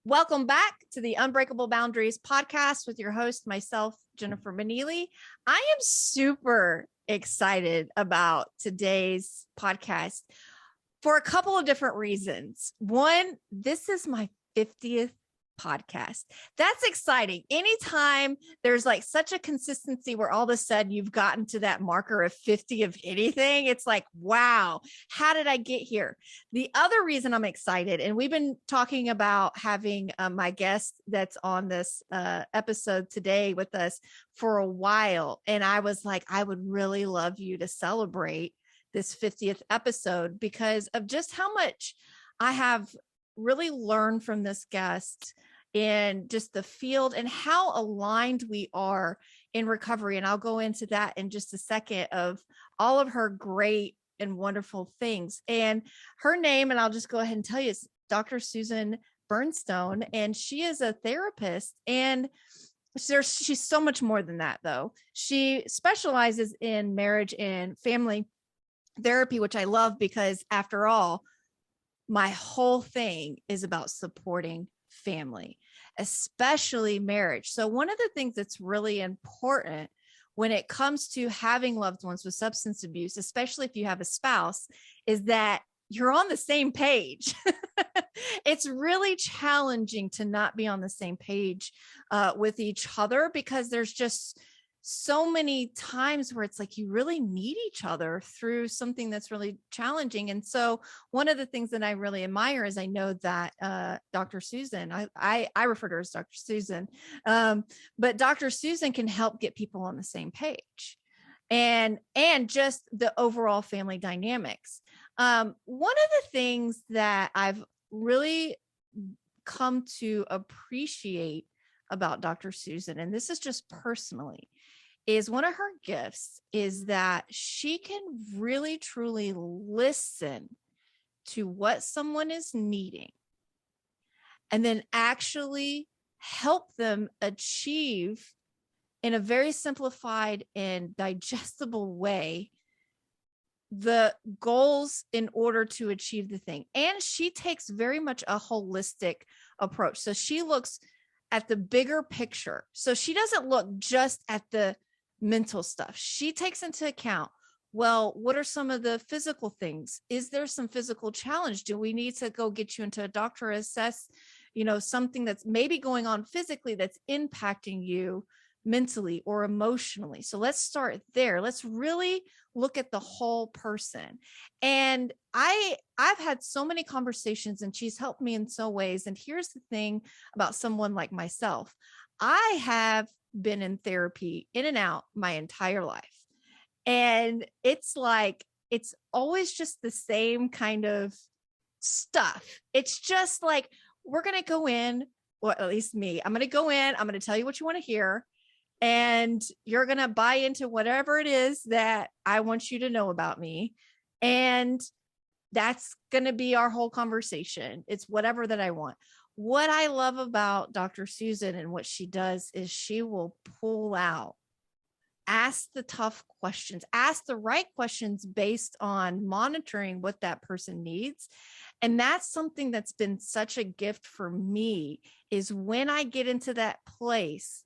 Welcome back to the Unbreakable Boundaries podcast with your host, myself, Jennifer Benili. I am super excited about today's podcast for a couple of different reasons. One, this is my 50th podcast. That's exciting. Anytime there's like such a consistency where all of a sudden you've gotten to that marker of 50 of anything, it's like, wow, how did I get here? The other reason I'm excited, and we've been talking about having my guest that's on this episode today with us for a while. And I was like, I would really love you to celebrate this 50th episode because of just how much I have really learned from this guest in just the field and how aligned we are in recovery. And I'll go into that in just a second of all of her great and wonderful things. And her name, and I'll just go ahead and tell you, is Dr. Susan Bernstein. And she is a therapist, and she's so much more than that, though. She specializes in marriage and family therapy, which I love because after all, my whole thing is about supporting family, especially marriage. So one of the things that's really important when it comes to having loved ones with substance abuse, especially if you have a spouse, is that you're on the same page. It's really challenging to not be on the same page with each other because there's just so many times where it's like you really need each other through something that's really challenging. And so one of the things that I really admire is I know that Dr. Susan, I refer to her as Dr. Susan, but Dr. Susan can help get people on the same page and just the overall family dynamics. One of the things that I've really come to appreciate about Dr. Susan, and this is just personally, is one of her gifts is that she can really truly listen to what someone is needing and then actually help them achieve in a very simplified and digestible way the goals in order to achieve the thing. And she takes very much a holistic approach. So she looks at the bigger picture. So she doesn't look just at the mental stuff. She takes into account, well, what are some of the physical things? Is there some physical challenge? Do we need to go get you into a doctor, assess, something that's maybe going on physically that's impacting you mentally or emotionally? So let's start there. Let's really look at the whole person. And I've had so many conversations and she's helped me in so ways. And here's the thing about someone like myself. I have been in therapy in and out my entire life. And it's like, it's always just the same kind of stuff. It's just like, we're going to go in, or at least me, I'm going to go in, I'm going to tell you what you want to hear. And you're going to buy into whatever it is that I want you to know about me. And that's going to be our whole conversation. It's whatever that I want. What I love about Dr. Susan and what she does is she will pull out, ask the tough questions, ask the right questions based on monitoring what that person needs. And that's something that's been such a gift for me, is when I get into that place,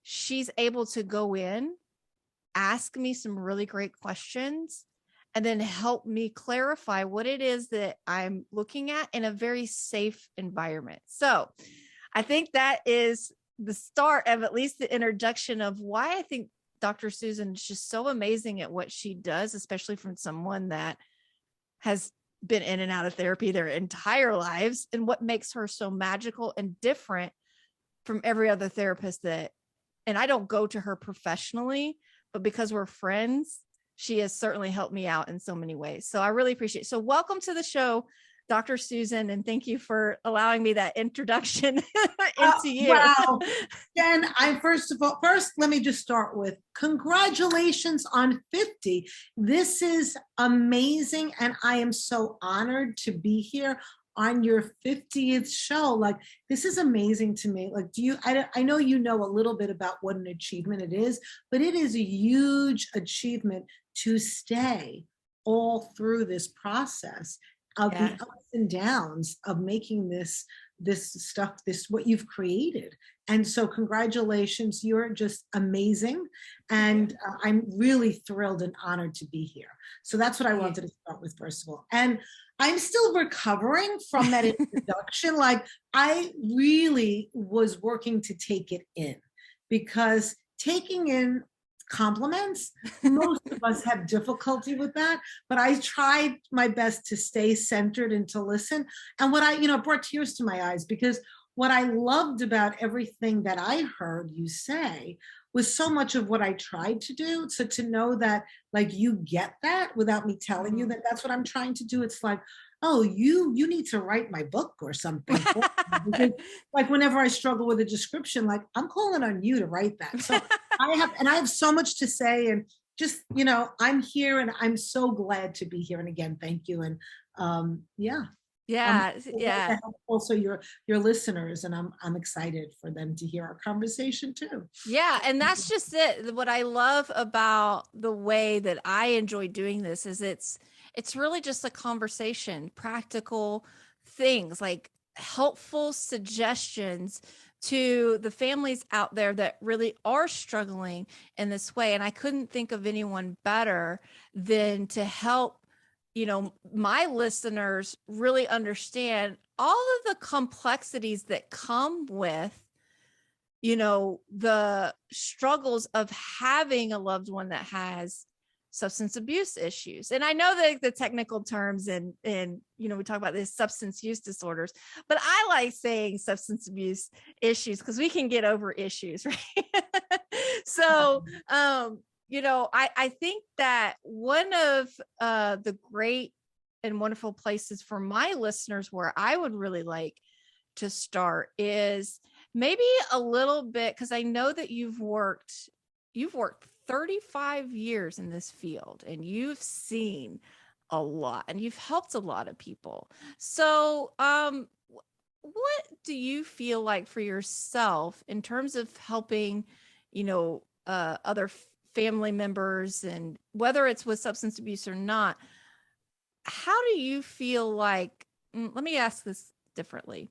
she's able to go in, ask me some really great questions, and then help me clarify what it is that I'm looking at in a very safe environment. So I think that is the start of at least the introduction of why I think Dr. Susan is just so amazing at what she does, especially from someone that has been in and out of therapy their entire lives, and what makes her so magical and different from every other therapist and I don't go to her professionally, but because we're friends, she has certainly helped me out in so many ways. So I really appreciate it. So welcome to the show, Dr. Susan, and thank you for allowing me that introduction into you. Wow. Jen, first, let me just start with congratulations on 50. This is amazing. And I am so honored to be here on your 50th show. Like, this is amazing to me. Like, I know you know a little bit about what an achievement it is, but it is a huge achievement to stay all through this process. of the ups and downs of making this stuff, what you've created. And so congratulations, you're just amazing. And I'm really thrilled and honored to be here. So that's what I wanted to start with, first of all. And I'm still recovering from that introduction. Like, I really was working to take it in, because taking in compliments, most of us have difficulty with that, but I tried my best to stay centered and to listen. And what brought tears to my eyes, because what I loved about everything that I heard you say was so much of what I tried to do. So to know that, like, you get that without me telling you that that's what I'm trying to do, it's like, oh, you need to write my book or something. Because, like, whenever I struggle with a description, like, I'm calling on you to write that. So I have so much to say, and just, I'm here and I'm so glad to be here. And again, thank you. And also your listeners, and I'm excited for them to hear our conversation too. Yeah, and that's just it. What I love about the way that I enjoy doing this is it's really just a conversation, practical things, like helpful suggestions to the families out there that really are struggling in this way. And I couldn't think of anyone better than to help, my listeners really understand all of the complexities that come with, the struggles of having a loved one that has substance abuse issues. And I know that the technical terms and we talk about this substance use disorders, but I like saying substance abuse issues because we can get over issues, right? So, I think that one of the great and wonderful places for my listeners where I would really like to start is maybe a little bit, because I know that you've worked 35 years in this field and you've seen a lot and you've helped a lot of people. So, what do you feel like for yourself in terms of helping, other family members, and whether it's with substance abuse or not? How do you feel like, let me ask this differently.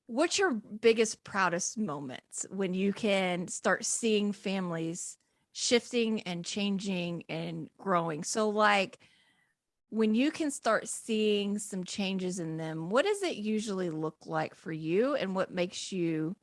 What's your biggest, proudest moments when you can start seeing families shifting and changing and growing? So, like, when you can start seeing some changes in them, what does it usually look like for you, and what makes you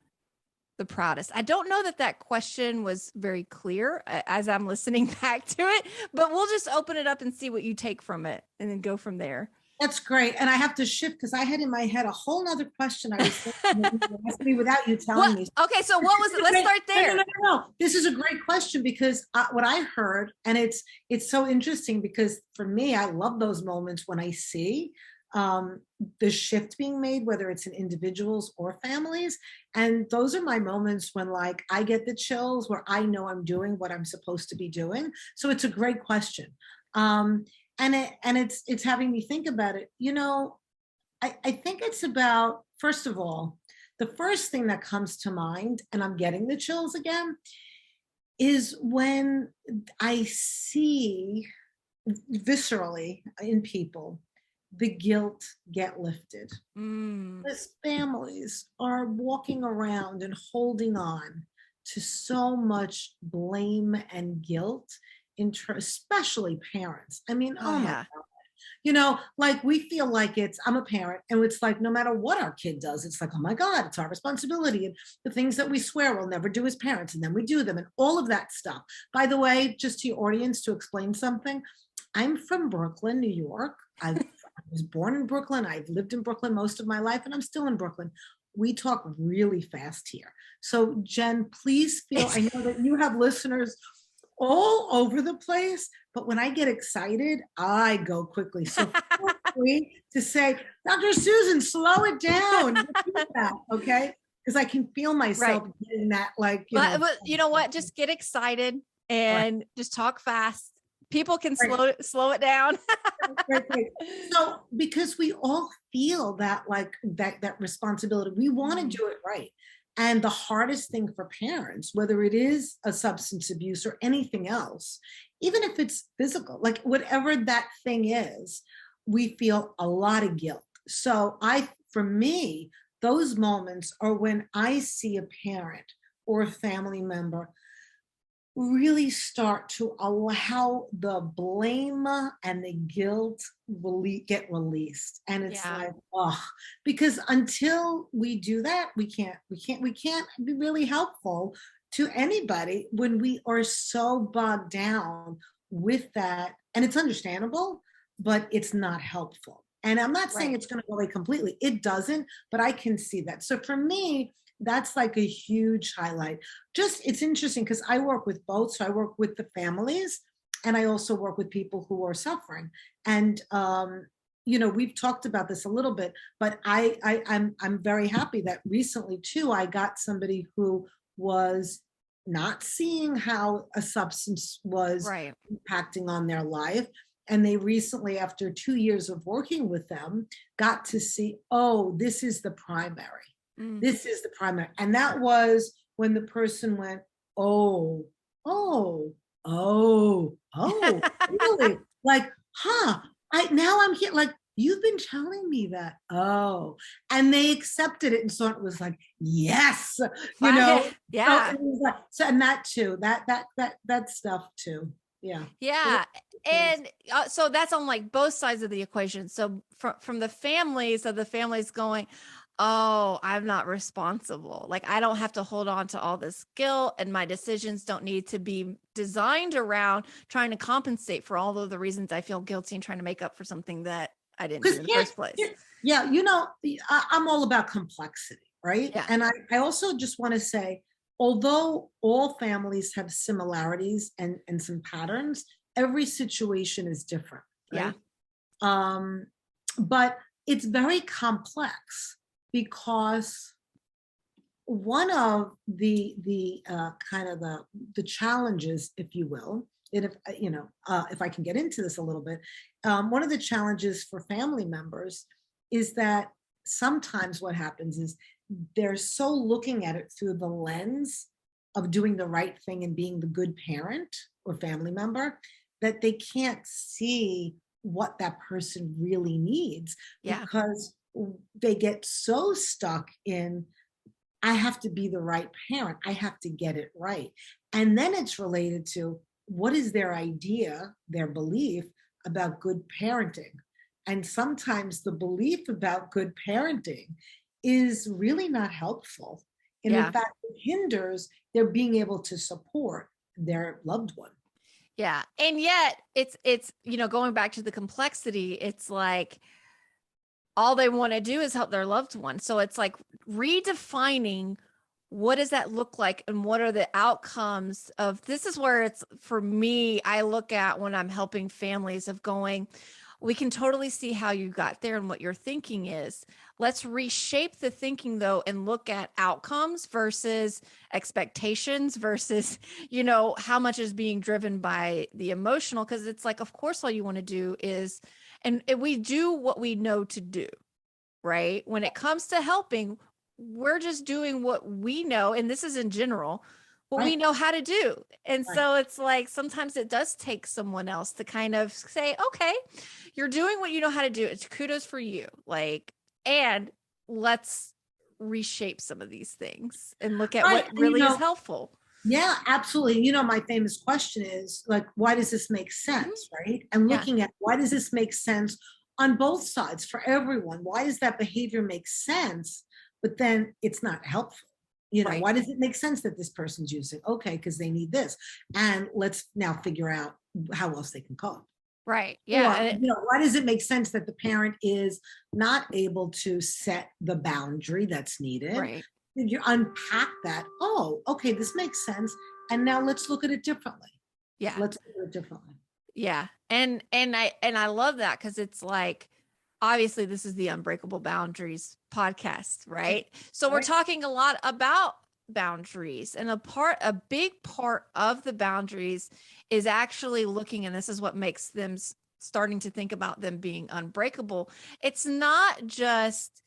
the proudest? I don't know that question was very clear as I'm listening back to it, but we'll just open it up and see what you take from it and then go from there. That's great. And I have to shift because I had in my head a whole nother question I was thinking ask me without you telling me. Okay, so what was it? Let's start there. No. This is a great question, because what I heard, and it's so interesting, because for me, I love those moments when I see the shift being made, whether it's in individuals or families. And those are my moments when, like, I get the chills, where I know I'm doing what I'm supposed to be doing. So it's a great question. And it's having me think about it. I think it's about, first of all, the first thing that comes to mind, and I'm getting the chills again, is when I see viscerally in people the guilt get lifted. As families are walking around and holding on to so much blame and guilt, especially parents. I mean, oh my God. Like, we feel like I'm a parent, and it's like, no matter what our kid does, it's like, oh my God, it's our responsibility. And the things that we swear we'll never do as parents, and then we do them, and all of that stuff. By the way, just to your audience, to explain something, I'm from Brooklyn, New York. I was born in Brooklyn. I've lived in Brooklyn most of my life, and I'm still in Brooklyn. We talk really fast here. So, Jen, please I know that you have listeners all over the place, but when I get excited, I go quickly. So feel free to say, Dr. Susan, slow it down. Okay? Because I can feel myself getting that, like, but you know what? Just get excited and just talk fast. People can slow it down. Right. So, because we all feel that, like, that responsibility, we want to do it right. And the hardest thing for parents, whether it is a substance abuse or anything else, even if it's physical, like whatever that thing is, we feel a lot of guilt. So for me, those moments are when I see a parent or a family member really start to allow the blame and the guilt get released. And it's Yeah. like, oh, because until we do that, we can't be really helpful to anybody when we are so bogged down with that. And it's understandable, but it's not helpful. And I'm not saying Right. it's going to go away completely. It doesn't, but I can see that. So for me, that's like a huge highlight. Just it's interesting because I work with both. So I work with the families and I also work with people who are suffering. And we've talked about this a little bit, but I'm very happy that recently too I got somebody who was not seeing how a substance was Right. impacting on their life. And they recently, after 2 years of working with them, got to see, oh, this is the primary. Mm. This is the primary. And that was when the person went, oh, oh, really? Like, huh, now I'm here. Like, you've been telling me that. Oh, and they accepted it. And so it was like, yes, you know. So Yeah. it was like, so, and that too, that stuff too. Yeah. Yeah. And so that's on like both sides of the equation. So from the families of the families going, oh, I'm not responsible. Like I don't have to hold on to all this guilt and my decisions don't need to be designed around trying to compensate for all of the reasons I feel guilty and trying to make up for something that I didn't do in the first place. Yeah, I'm all about complexity, right? Yeah. And I also just want to say, although all families have similarities and some patterns, every situation is different, right? But it's very complex because one of the kind of the challenges, if you will, and if I can get into this a little bit, one of the challenges for family members is that sometimes what happens is they're so looking at it through the lens of doing the right thing and being the good parent or family member that they can't see what that person really needs because they get so stuck in, I have to be the right parent. I have to get it right. And then it's related to what is their idea, their belief about good parenting. And sometimes the belief about good parenting is really not helpful. And in fact, it hinders their being able to support their loved one. Yeah. And yet it's, going back to the complexity, it's like, all they want to do is help their loved one. So it's like redefining what does that look like and what are the outcomes of this is where it's for me, I look at when I'm helping families of going, we can totally see how you got there and what your thinking is. Let's reshape the thinking though and look at outcomes versus expectations versus, how much is being driven by the emotional. Cause it's like, of course, all you want to do is, and we do what we know to do, right? When it comes to helping, we're just doing what we know. And this is in general, what we know how to do. And so it's like, sometimes it does take someone else to kind of say, okay, you're doing what you know how to do. It's kudos for you. Like, and let's reshape some of these things and look at what really is helpful. Yeah, absolutely. My famous question is like, why does this make sense, right? And looking at why does this make sense on both sides for everyone? Why does that behavior make sense? But then it's not helpful. Why does it make sense that this person's using? Okay, because they need this. And let's now figure out how else they can cope. Right. Yeah. Or, why does it make sense that the parent is not able to set the boundary that's needed? Right. You unpack that. Oh, okay, this makes sense. And now let's look at it differently. Yeah. Let's look at it differently. Yeah. And I love that because it's like, obviously this is the Unbreakable Boundaries podcast, right? So we're talking a lot about boundaries and a big part of the boundaries is actually looking, and this is what makes them starting to think about them being unbreakable. It's not just,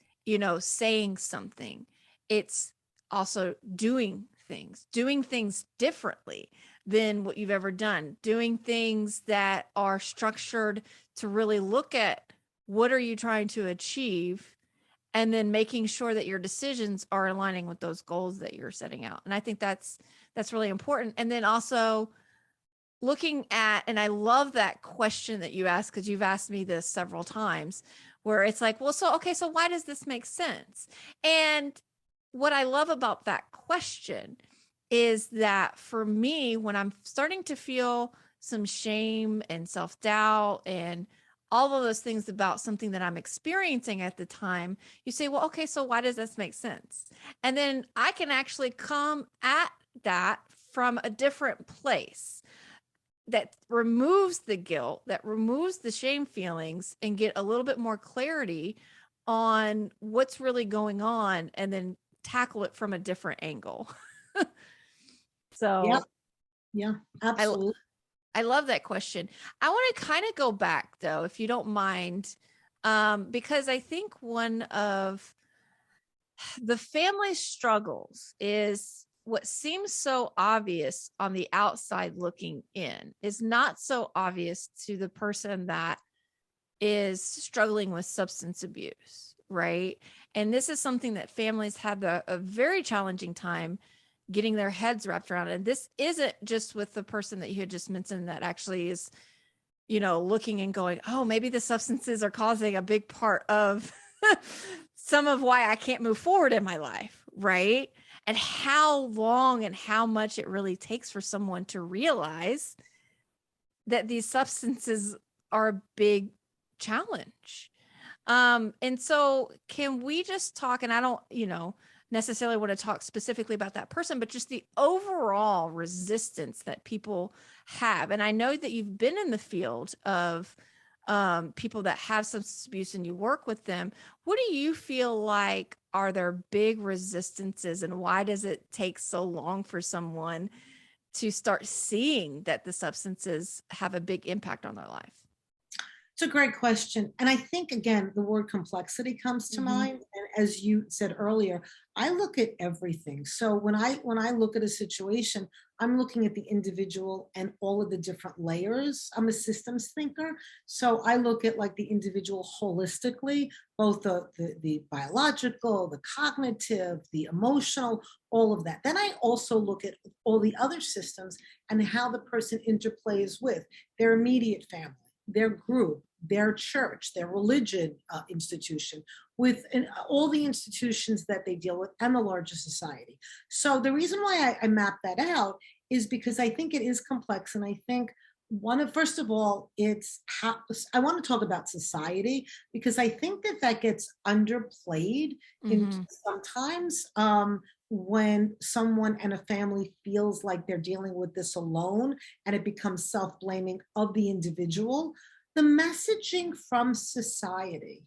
saying something. It's also doing things differently than what you've ever done, doing things that are structured to really look at what are you trying to achieve, and then making sure that your decisions are aligning with those goals that you're setting out. And I think that's really important. And then also looking at, and I love that question that you asked, because you've asked me this several times, where it's like, well, so, okay, so why does this make sense? And what I love about that question is that for me, when I'm starting to feel some shame and self-doubt and all of those things about something that I'm experiencing at the time, you say, well, okay, so why does this make sense? And then I can actually come at that from a different place that removes the guilt, that removes the shame feelings, and get a little bit more clarity on what's really going on, and then tackle it from a different angle. So yeah, absolutely. I love that question. I want to kind of go back though, if you don't mind, because I think one of the family struggles is what seems so obvious on the outside looking in is not so obvious to the person that is struggling with substance abuse, right? And this is something that families have a very challenging time getting their heads wrapped around. And this isn't just with the person that you had just mentioned that actually is, looking and going, oh, maybe the substances are causing a big part of some of why I can't move forward in my life, right? And how long and how much it really takes for someone to realize that these substances are a big challenge. And so can we just talk, and I don't, necessarily want to talk specifically about that person, but just the overall resistance that people have. And I know that you've been in the field of people that have substance abuse and you work with them. What do you feel like are their big resistances, and why does it take so long for someone to start seeing that the substances have a big impact on their life? It's a great question. And I think, again, the word complexity comes to mind. And as you said earlier, I look at everything. So when I look at a situation, I'm looking at the individual and all of the different layers. I'm a systems thinker. So I look at like the individual holistically, both the biological, the cognitive, the emotional, all of that. Then I also look at all the other systems and how the person interplays with their immediate family, their group, their church, their religion institution, with all the institutions that they deal with, and the larger society. So the reason why I map that out is because I think it is complex. And I think first of all, it's how I want to talk about society, because I think that gets underplayed in sometimes when someone and a family feels like they're dealing with this alone, and it becomes self-blaming of the individual. The messaging from society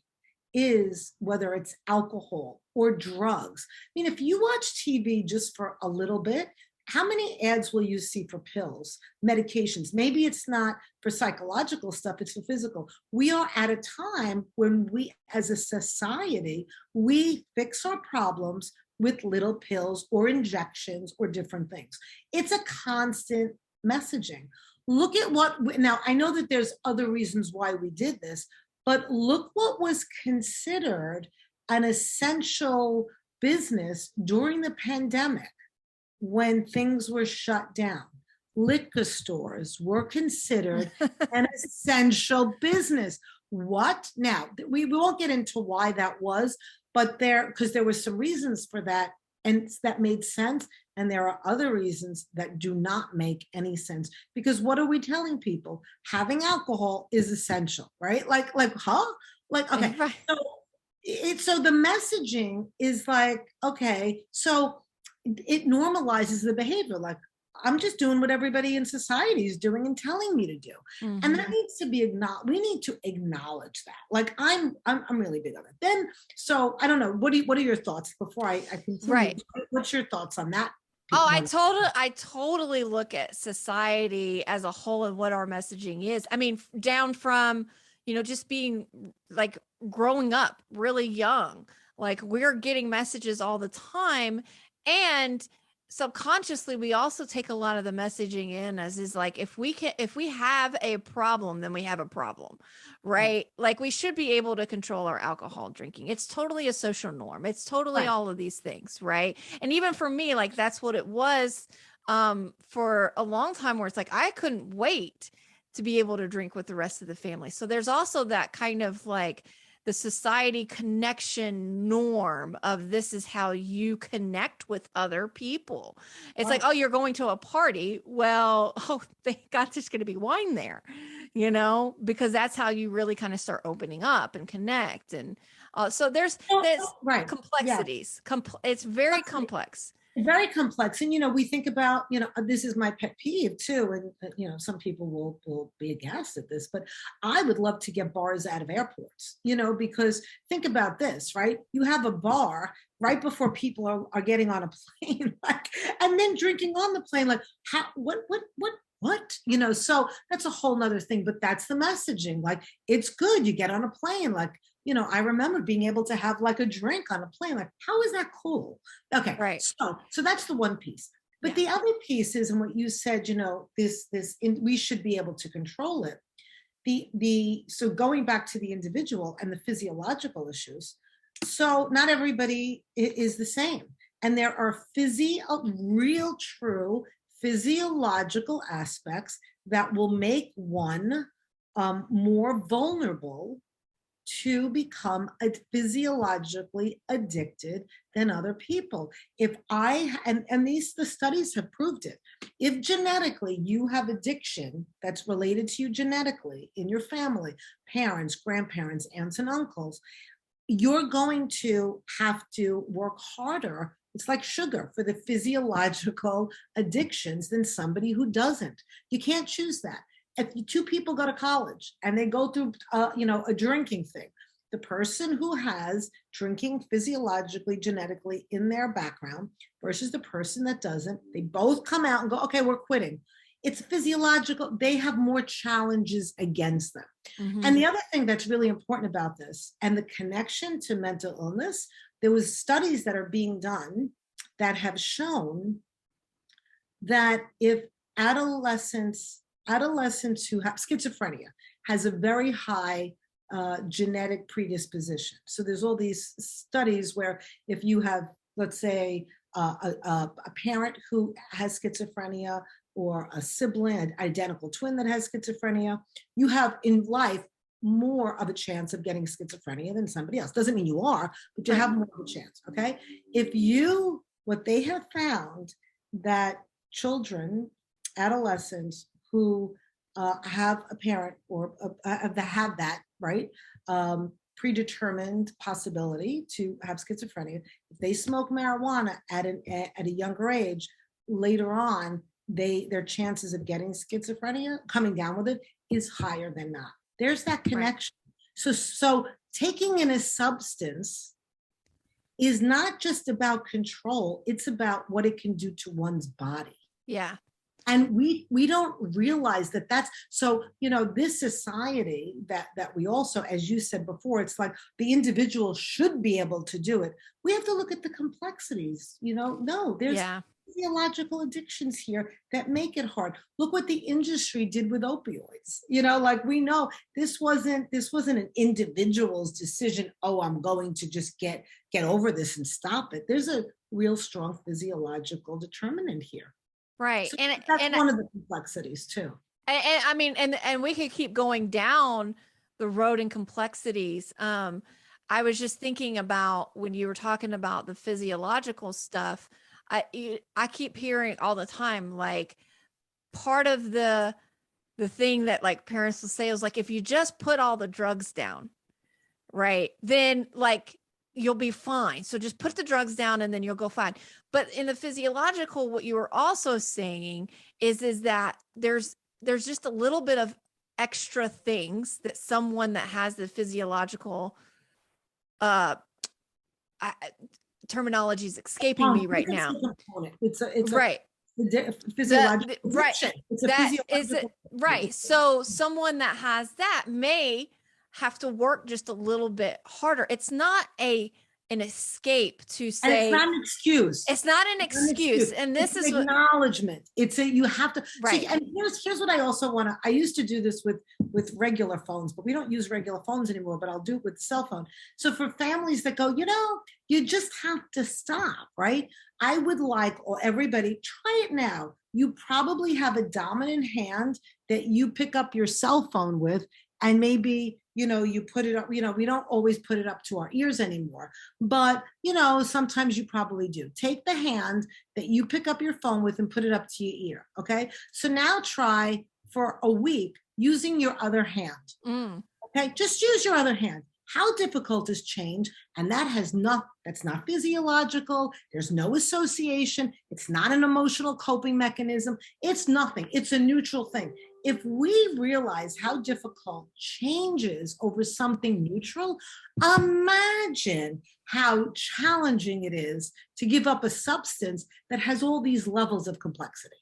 is, whether it's alcohol or drugs. I mean, if you watch TV just for a little bit, how many ads will you see for pills, medications? Maybe it's not for psychological stuff, it's for physical. We are at a time when we, as a society, we fix our problems with little pills or injections or different things. It's a constant messaging. Look at now I know that there's other reasons why we did this, but look what was considered an essential business during the pandemic when things were shut down. Liquor stores were considered an essential business. What? Now, we won't get into why that was, but because there were some reasons for that, and that made sense. And there are other reasons that do not make any sense, because what are we telling people? Having alcohol is essential, right? Like, huh? Like, okay. So the messaging is like, okay, so it normalizes the behavior. Like, I'm just doing what everybody in society is doing and telling me to do. And that needs to be acknowledged. We need to acknowledge that. Like, I'm really big on it. Then, so I don't know. What are your thoughts before I continue? Right. What's your thoughts on that? Oh, I totally look at society as a whole and what our messaging is. I mean, down from, just being like growing up really young, like we're getting messages all the time. And subconsciously we also take a lot of the messaging in as is like, if we have a problem, then we have a problem, right? Like we should be able to control our alcohol drinking. It's totally a social norm. It's totally all of these things, right? And even for me, like that's what it was for a long time, where it's like I couldn't wait to be able to drink with the rest of the family. So there's also that kind of like the society connection norm of this is how you connect with other people. It's like, oh, you're going to a party. Well, oh, thank God there's going to be wine there, because that's how you really kind of start opening up and connect. And so there's complexities. It's very complex. Very complex. And, we think about, this is my pet peeve too. And, some people will be aghast at this, but I would love to get bars out of airports, because think about this, right? You have a bar right before people are getting on a plane, and then drinking on the plane, like how, what? So that's a whole nother thing, but that's the messaging. Like, it's good. You get on a plane, like, I remember being able to have like a drink on a plane. Like, how is that cool? Okay. Right. So that's the one piece. But the other piece is, and what you said, we should be able to control it. So going back to the individual and the physiological issues. So not everybody is the same. And there are real, true physiological aspects that will make one more vulnerable to become physiologically addicted than other people. The studies have proved it. If genetically you have addiction that's related to you genetically in your family, parents, grandparents, aunts and uncles, you're going to have to work harder. It's like sugar for the physiological addictions than somebody who doesn't. You can't choose that. If two people go to college and they go through, a drinking thing, the person who has drinking physiologically, genetically in their background versus the person that doesn't, they both come out and go, okay, we're quitting. It's physiological. They have more challenges against them. Mm-hmm. And the other thing that's really important about this and the connection to mental illness, there was studies that are being done that have shown that if adolescents who have schizophrenia has a very high genetic predisposition. So there's all these studies where if you have, let's say, a parent who has schizophrenia or a sibling, an identical twin that has schizophrenia, you have in life more of a chance of getting schizophrenia than somebody else. Doesn't mean you are, but you have more of a chance, okay? What they have found that children, adolescents who have a parent or have that, right, predetermined possibility to have schizophrenia, if they smoke marijuana at a younger age, later on, their chances of getting schizophrenia, coming down with it, is higher than not. There's that connection. Right. So taking in a substance is not just about control, it's about what it can do to one's body. Yeah. And we don't realize that's so, this society that we also, as you said before, it's like the individual should be able to do it. We have to look at the complexities, no, there's physiological addictions here that make it hard. Look what the industry did with opioids. Like we know this wasn't an individual's decision. Oh, I'm going to just get over this and stop it. There's a real strong physiological determinant here. Right. So that's one of the complexities too. And I mean, and we could keep going down the road in complexities. I was just thinking about when you were talking about the physiological stuff, I keep hearing all the time, like part of the thing that like parents will say is like, if you just put all the drugs down, right, then like you'll be fine. So just put the drugs down and then you'll go fine. But in the physiological, what you were also saying is that there's just a little bit of extra things that someone that has the physiological terminology is escaping me right now. It's right. Physiological right. It's that is it. Right. So someone that has that may have to work just a little bit harder. It's not a an escape to And say, it's not an excuse. it's not an excuse. And this It's is an acknowledgement. You have to, right. See, and here's what I also want to, I used to do this with regular phones, but we don't use regular phones anymore, but I'll do it with the cell phone. So for families that go, you just have to stop, right? I would like everybody, try it now. You probably have a dominant hand that you pick up your cell phone with, and maybe, you put it up, we don't always put it up to our ears anymore, but, sometimes you probably do. Take the hand that you pick up your phone with and put it up to your ear. Okay. So now try for a week using your other hand. Okay. Just use your other hand. How difficult is change? And that's not physiological. There's no association. It's not an emotional coping mechanism. It's nothing. It's a neutral thing. If we realize how difficult change is over something neutral, imagine how challenging it is to give up a substance that has all these levels of complexity.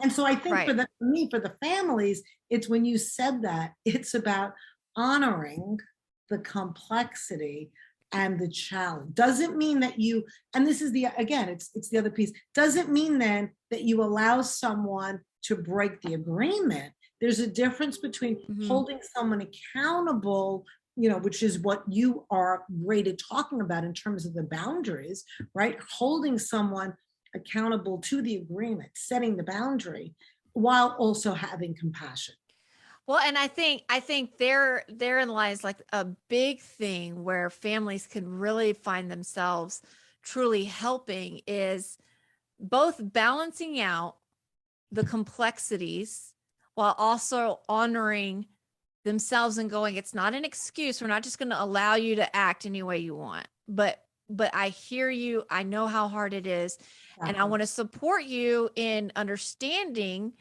And so I think for the families, it's when you said that, it's about honoring the complexity and the challenge. Doesn't mean that and this is it's the other piece, doesn't mean then that you allow someone to break the agreement. There's a difference between holding someone accountable, which is what you are great at talking about in terms of the boundaries, right? Holding someone accountable to the agreement, setting the boundary, while also having compassion. Well, and I think therein lies like a big thing where families can really find themselves truly helping is both balancing out the complexities while also honoring themselves and going, it's not an excuse. We're not just going to allow you to act any way you want, but I hear you. I know how hard it is. And I want to support you in understanding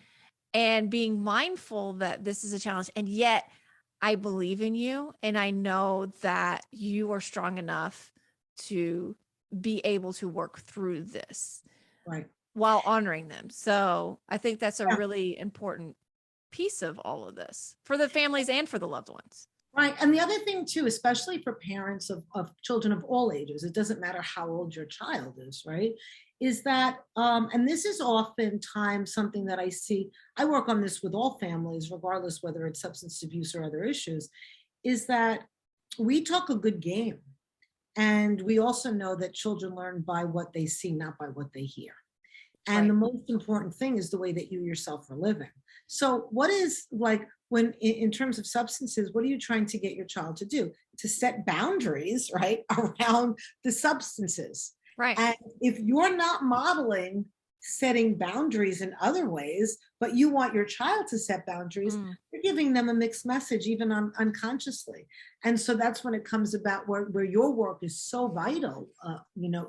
and being mindful that this is a challenge. And yet I believe in you. And I know that you are strong enough to be able to work through this while honoring them. So I think that's a really important piece of all of this for the families and for the loved ones. Right. And the other thing too, especially for parents of children of all ages, it doesn't matter how old your child is, right? Is that, and this is oftentimes something that I see, I work on this with all families, regardless whether it's substance abuse or other issues, is that we talk a good game. And we also know that children learn by what they see, not by what they hear. And the most important thing is the way that you yourself are living. So what is when in terms of substances, what are you trying to get your child to do? To set boundaries, right, around the substances. Right. And if you're not modeling setting boundaries in other ways, but you want your child to set boundaries, you're giving them a mixed message, even unconsciously. And so that's when it comes about where your work is so vital.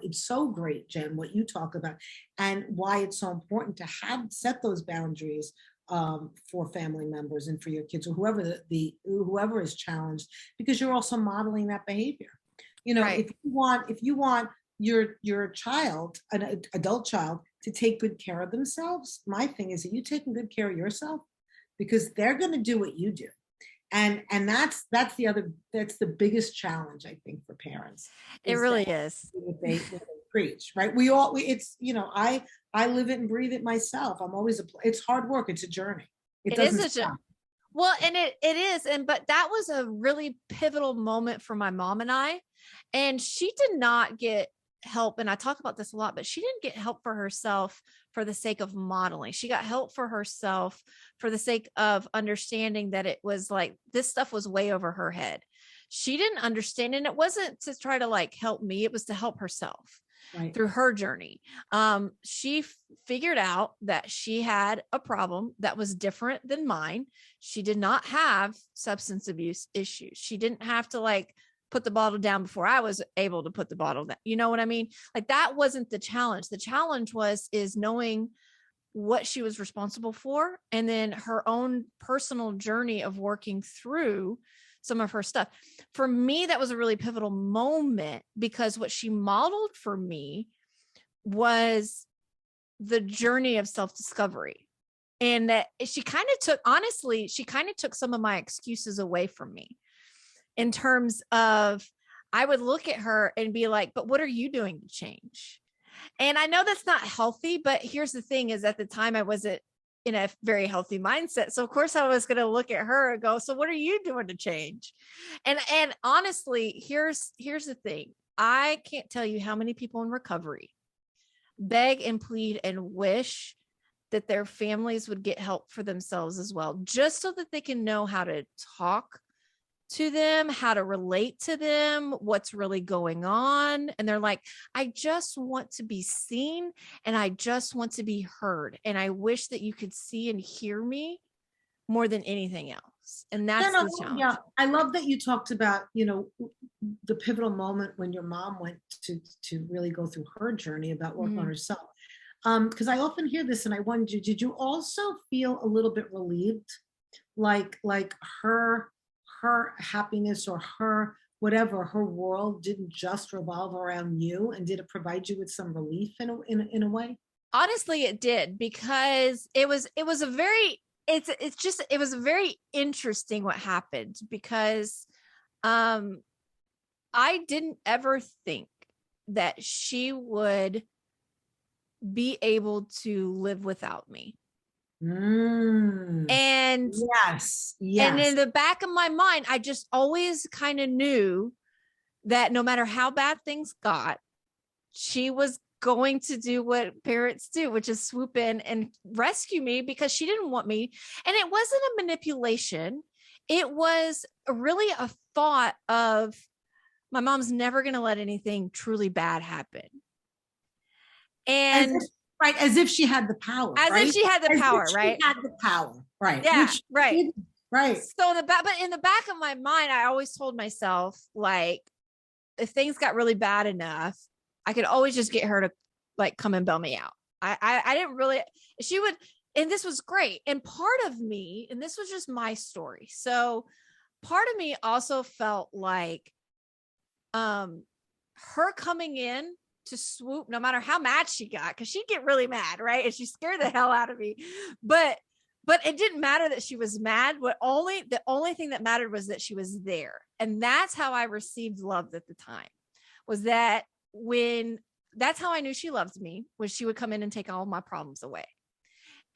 It's so great, Jen, what you talk about, and why it's so important to set those boundaries for family members and for your kids or whoever is challenged, because you're also modeling that behavior. If you want your child, an adult child, to take good care of themselves, my thing is, are you taking good care of yourself? Because they're going to do what you do. And that's the biggest challenge, I think, for parents. It really is. What they preach, right? I live it and breathe it myself. It's hard work. It's a journey. It is a journey. Well, and it is. But that was a really pivotal moment for my mom and I. And she did not get help. And I talk about this a lot, but she didn't get help for herself for the sake of modeling. She got help for herself for the sake of understanding that it was like, this stuff was way over her head. She didn't understand. And it wasn't to try to help me. It was to help herself through her journey. She figured out that she had a problem that was different than mine. She did not have substance abuse issues. She didn't have to put the bottle down before I was able to put the bottle down. You know what I mean? That wasn't the challenge. The challenge is knowing what she was responsible for, and then her own personal journey of working through some of her stuff. For me, that was a really pivotal moment, because what she modeled for me was the journey of self-discovery. And that she kind of took some of my excuses away from me, in terms of, I would look at her and be like, but what are you doing to change? And I know that's not healthy, but here's the thing is at the time I wasn't in a very healthy mindset. So of course I was going to look at her and go, so what are you doing to change? And honestly, here's the thing. I can't tell you how many people in recovery beg and plead and wish that their families would get help for themselves as well, just so that they can know how to talk to them, how to relate to them, what's really going on. And they're like, I just want to be seen and I just want to be heard. And I wish that you could see and hear me more than anything else. And that's the challenge. Yeah, I love that you talked about, the pivotal moment when your mom went to really go through her journey about working on herself. Because I often hear this and I wonder, did you also feel a little bit relieved? Like her happiness or her whatever, her world didn't just revolve around you, and did it provide you with some relief in a way? Honestly, it did, because it was a very very interesting what happened, because I didn't ever think that she would be able to live without me. And yes. And in the back of my mind, I just always kind of knew that no matter how bad things got, she was going to do what parents do, which is swoop in and rescue me, because she didn't want me. And it wasn't a manipulation. It was really a thought of, my mom's never going to let anything truly bad happen. And as if she had the power. If she had the power, right? Had the power, right? Yeah, right. Right. So but in the back of my mind, I always told myself, like, if things got really bad enough, I could always just get her to like come and bail me out. I didn't really, she would, and this was great. And part of me, and this was just my story, so part of me also felt like her coming in to swoop, no matter how mad she got, because she'd get really mad, right? And she scared the hell out of me. But it didn't matter that she was mad. The only thing that mattered was that she was there. And that's how I received love at the time, was that that's how I knew she loved me, was she would come in and take all my problems away.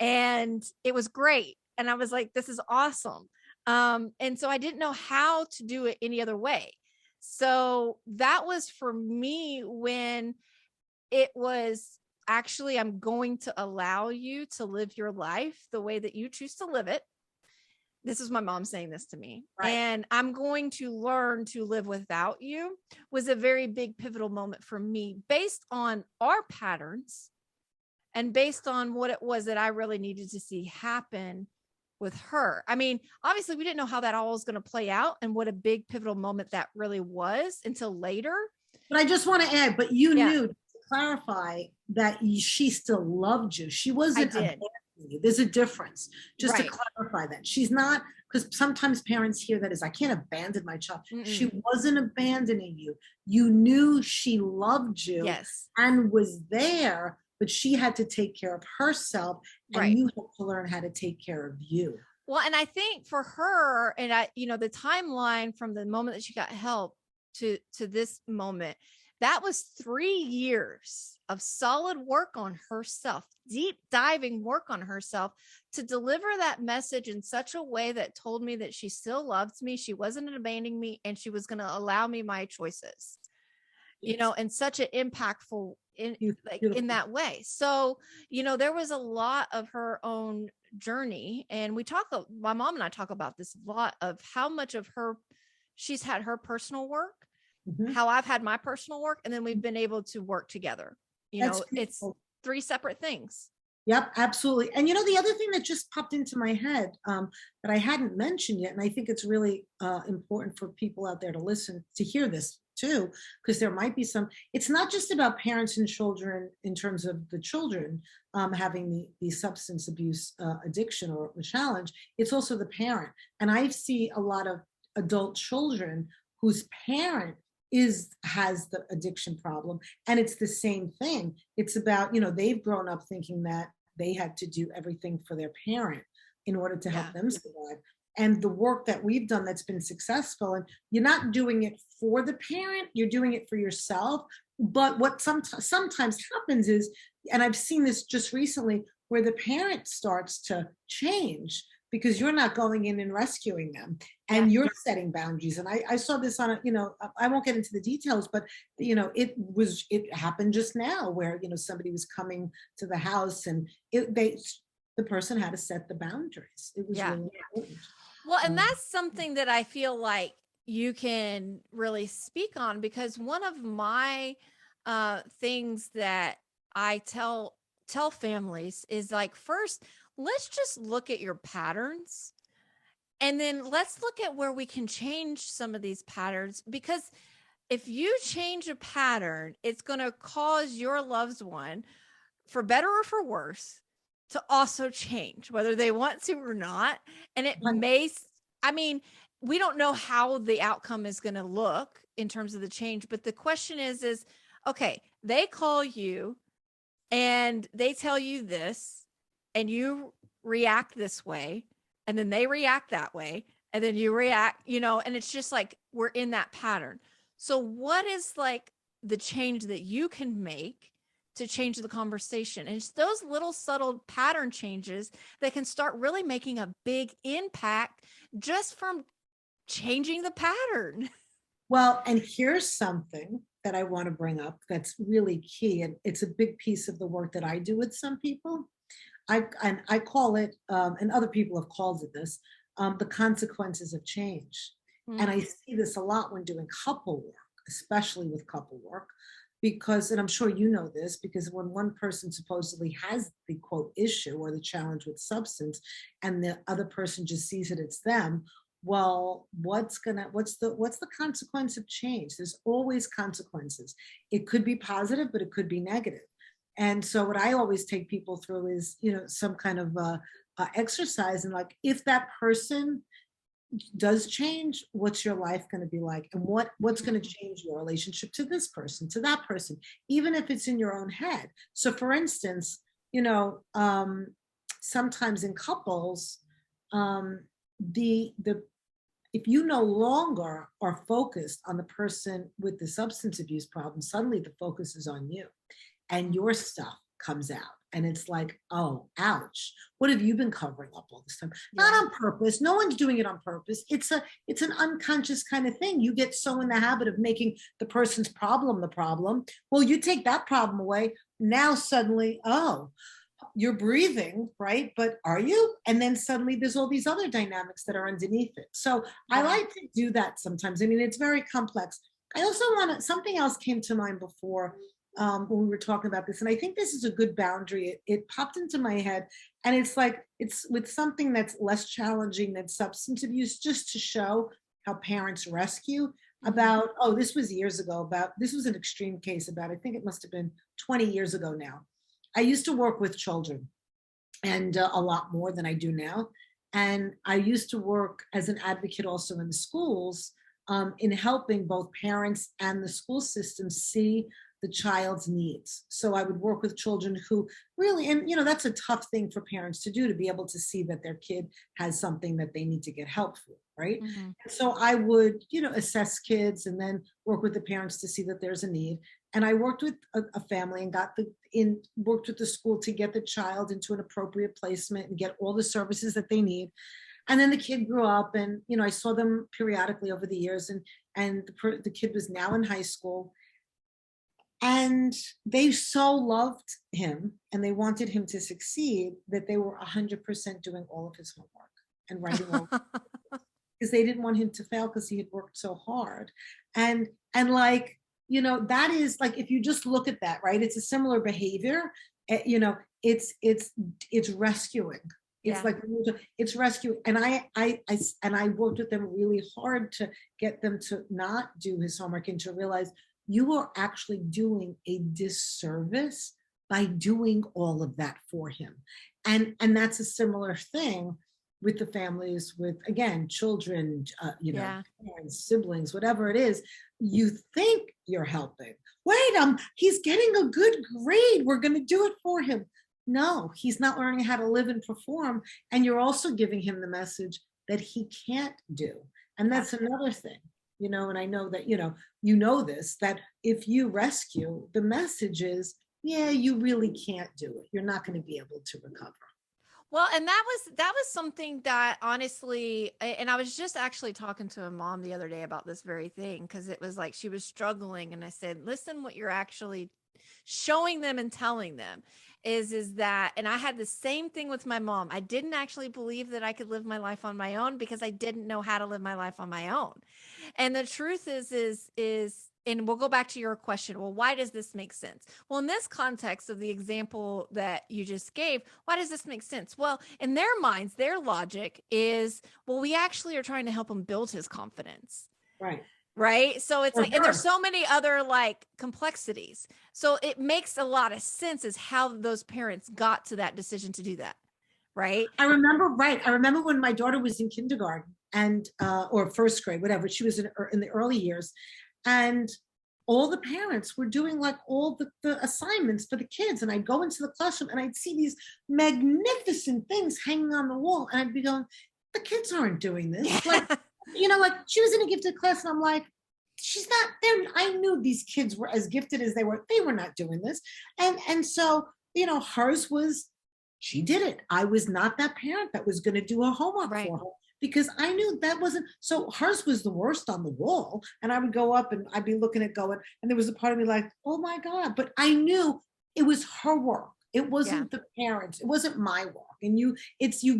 And it was great. And I was like, this is awesome. And so I didn't know how to do it any other way. So that was for me when it was actually, I'm going to allow you to live your life the way that you choose to live it. This is my mom saying this to me. Right. And I'm going to learn to live without you, was a very big pivotal moment for me, based on our patterns and based on what it was that I really needed to see happen with her. I mean, obviously we didn't know how that all was going to play out and what a big pivotal moment that really was until later. But I just want to add, but you knew, to clarify, that she still loved you. She wasn't abandoning you. There's a difference. Just to clarify that. She's not, because sometimes parents hear that as, I can't abandon my child. She wasn't abandoning you. You knew she loved you, and was there, but she had to take care of herself, and you had to learn how to take care of you. Well, and I think for her, and the timeline from the moment that she got help to this moment, that was 3 years of solid work on herself, deep diving work on herself, to deliver that message in such a way that told me that she still loved me, she wasn't abandoning me, and she was going to allow me my choices. And such an impactful in that way. So, there was a lot of her own journey, and my mom and I talk about this a lot, of how much of she's had her personal work, how I've had my personal work, and then we've been able to work together. It's 3 separate things. Yep, absolutely. And the other thing that just popped into my head that I hadn't mentioned yet, and I think it's really important for people out there to listen, to hear this too, because there might be it's not just about parents and children in terms of the children having the substance abuse addiction or the challenge. It's also the parent. And I see a lot of adult children whose parent has the addiction problem, and it's the same thing. It's about, they've grown up thinking that they had to do everything for their parent in order to help them survive. and the work that we've done that's been successful, and you're not doing it for the parent, you're doing it for yourself. But what sometimes happens is, and I've seen this just recently, where the parent starts to change because you're not going in and rescuing them, and you're setting boundaries. And I saw this on I won't get into the details, but it happened just now where somebody was coming to the house, and the person had to set the boundaries. It was really important. Well, and that's something that I feel like you can really speak on, because one of my things that I tell families is like, first, let's just look at your patterns, and then let's look at where we can change some of these patterns, because if you change a pattern, it's going to cause your loved one, for better or for worse, to also change, whether they want to or not. And it may, I mean, we don't know how the outcome is going to look in terms of the change, but the question is, okay, they call you and they tell you this, and you react this way, and then they react that way, and then you react, and it's just like, we're in that pattern. So what is like the change that you can make to change the conversation? And it's those little subtle pattern changes that can start really making a big impact just from changing the pattern. Well, and here's something that I want to bring up that's really key, and it's a big piece of the work that I do with some people. I call it, and other people have called it this, the consequences of change. And I see this a lot when doing couple work, especially with couple work, because, and I'm sure you know this, because when one person supposedly has the quote issue or the challenge with substance, and the other person just sees it, it's them. Well, what's the consequence of change? There's always consequences. It could be positive, but it could be negative. And so what I always take people through is, some kind of exercise, and like, if that person does change, what's your life going to be like? And what's going to change your relationship to this person, to that person, even if it's in your own head? So for instance, sometimes in couples, if you no longer are focused on the person with the substance abuse problem, suddenly the focus is on you, and your stuff comes out. And it's like, oh, ouch. What have you been covering up all this time? Yeah. Not on purpose. No one's doing it on purpose. It's an unconscious kind of thing. You get so in the habit of making the person's problem the problem. Well, you take that problem away. Now suddenly, oh, you're breathing, right? But are you? And then suddenly there's all these other dynamics that are underneath it. So I like to do that sometimes. I mean, it's very complex. I also something else came to mind before when we were talking about this, and I think this is a good boundary. It popped into my head, and it's like, it's with something that's less challenging than substance abuse, just to show how parents rescue. About, this was years ago, this was an extreme case I think it must have been 20 years ago now. I used to work with children, and a lot more than I do now. And I used to work as an advocate also in the schools, in helping both parents and the school system see the child's needs. So I would work with children who really, and that's a tough thing for parents to do, to be able to see that their kid has something that they need to get help for, right? Mm-hmm. So I would, assess kids, and then work with the parents to see that there's a need. And I worked with a family and worked with the school to get the child into an appropriate placement and get all the services that they need. And then the kid grew up, and I saw them periodically over the years, and the kid was now in high school. And they so loved him, and they wanted him to succeed, that they were 100% doing all of his homework and writing all because they didn't want him to fail, because he had worked so hard. And like, that is like, if you just look at that, right, it's a similar behavior. It's rescuing. It's like, it's rescue. And I worked with them really hard to get them to not do his homework, and to realize, you are actually doing a disservice by doing all of that for him. And that's a similar thing with the families with, again, children, parents, siblings, whatever it is. You think you're helping. Wait, he's getting a good grade. We're going to do it for him. No, he's not learning how to live and perform. And you're also giving him the message, that he can't do. And that's another thing, and I know that, you know this, that if you rescue, the message is, yeah, you really can't do it. You're not going to be able to recover. Well, and that was something that honestly, and I was just actually talking to a mom the other day about this very thing, because it was like she was struggling, and I said, listen, what you're actually showing them and telling them is that, and I had the same thing with my mom. I didn't actually believe that I could live my life on my own because I didn't know how to live my life on my own. And the truth is, and we'll go back to your question. Well, why does this make sense? Well, in this context of the example that you just gave, why does this make sense? Well, in their minds, their logic is, well, we actually are trying to help him build his confidence. Right. Right. So it's For like, and there's sure. so many other like complexities. So it makes a lot of sense as how those parents got to that decision to do that. Right. I remember when my daughter was in kindergarten and or first grade, whatever. She was in the early years, and all the parents were doing like all the assignments for the kids. And I'd go into the classroom and I'd see these magnificent things hanging on the wall, and I'd be going, the kids aren't doing this. Like, like she was in a gifted class, and I'm like, she's not there. I knew these kids were as gifted as they were. They were not doing this. And so, hers was, she did it. I was not that parent that was going to do her homework Right. for her, because I knew that wasn't, so hers was the worst on the wall. And I would go up and I'd be looking at going, and there was a part of me like, oh my God, but I knew it was her work. It wasn't the parents. It wasn't my work. And you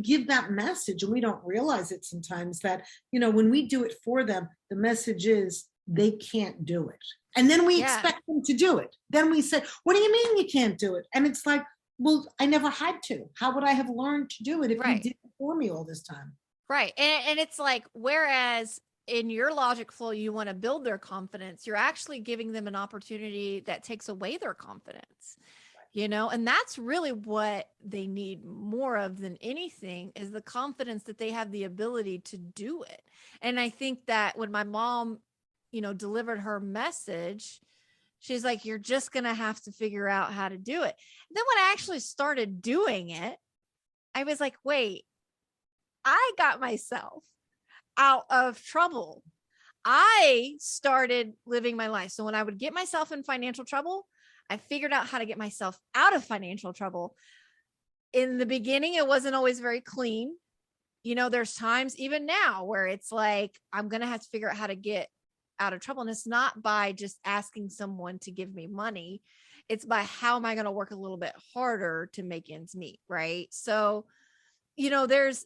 give that message, and we don't realize it sometimes that, when we do it for them, the message is they can't do it. And then we expect them to do it. Then we say, what do you mean you can't do it? And it's like, well, I never had to. How would I have learned to do it if you did it for me all this time? Right. And it's like, whereas in your logic flow, you want to build their confidence, you're actually giving them an opportunity that takes away their confidence, and that's really what they need more of than anything, is the confidence that they have the ability to do it. And I think that when my mom, delivered her message, she's like, you're just going to have to figure out how to do it. And then when I actually started doing it, I was like, wait, I got myself out of trouble. I started living my life. So when I would get myself in financial trouble, I figured out how to get myself out of financial trouble. In the beginning, it wasn't always very clean. There's times even now where it's like, I'm going to have to figure out how to get out of trouble. And it's not by just asking someone to give me money. It's by, how am I going to work a little bit harder to make ends meet? Right. So, there's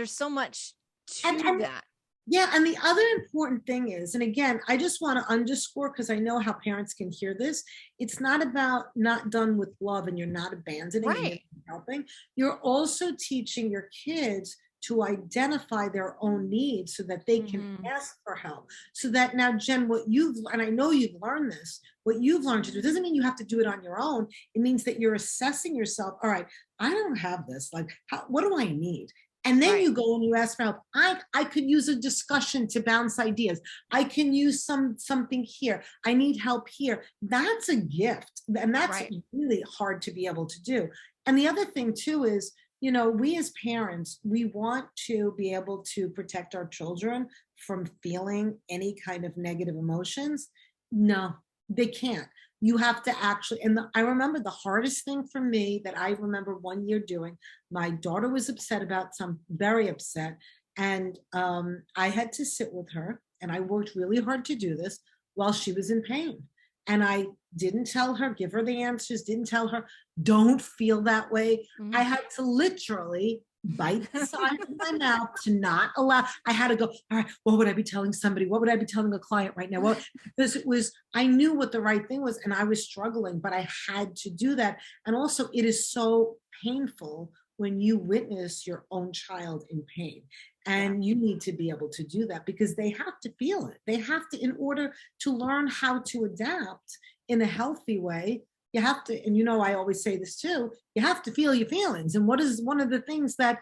so much to that. Yeah. And the other important thing is, and again, I just want to underscore, because I know how parents can hear this. It's not about not done with love, and you're not abandoning and you're helping. You're also teaching your kids to identify their own needs so that they can ask for help. So that now, Jen, and I know you've learned this, what you've learned to do doesn't mean you have to do it on your own. It means that you're assessing yourself. All right, I don't have this. Like, what do I need? And then you go and you ask for help. I could use a discussion to bounce ideas. I can use something here. I need help here. That's a gift. And that's really hard to be able to do. And the other thing too is, we as parents, we want to be able to protect our children from feeling any kind of negative emotions. No, they can't. You have to actually, and I remember the hardest thing for me that I remember one year doing, my daughter was upset about very upset. And I had to sit with her, and I worked really hard to do this while she was in pain. And I didn't tell her, give her the answers, didn't tell her, don't feel that way. I had to literally bite the side of my mouth to not allow. I had to go, all right, what would I be telling somebody? What would I be telling a client right now? Well, because I knew what the right thing was, and I was struggling, but I had to do that. And also, it is so painful when you witness your own child in pain. And you need to be able to do that, because they have to feel it. They have to, in order to learn how to adapt in a healthy way, you have to, and I always say this too, you have to feel your feelings. And what is one of the things that,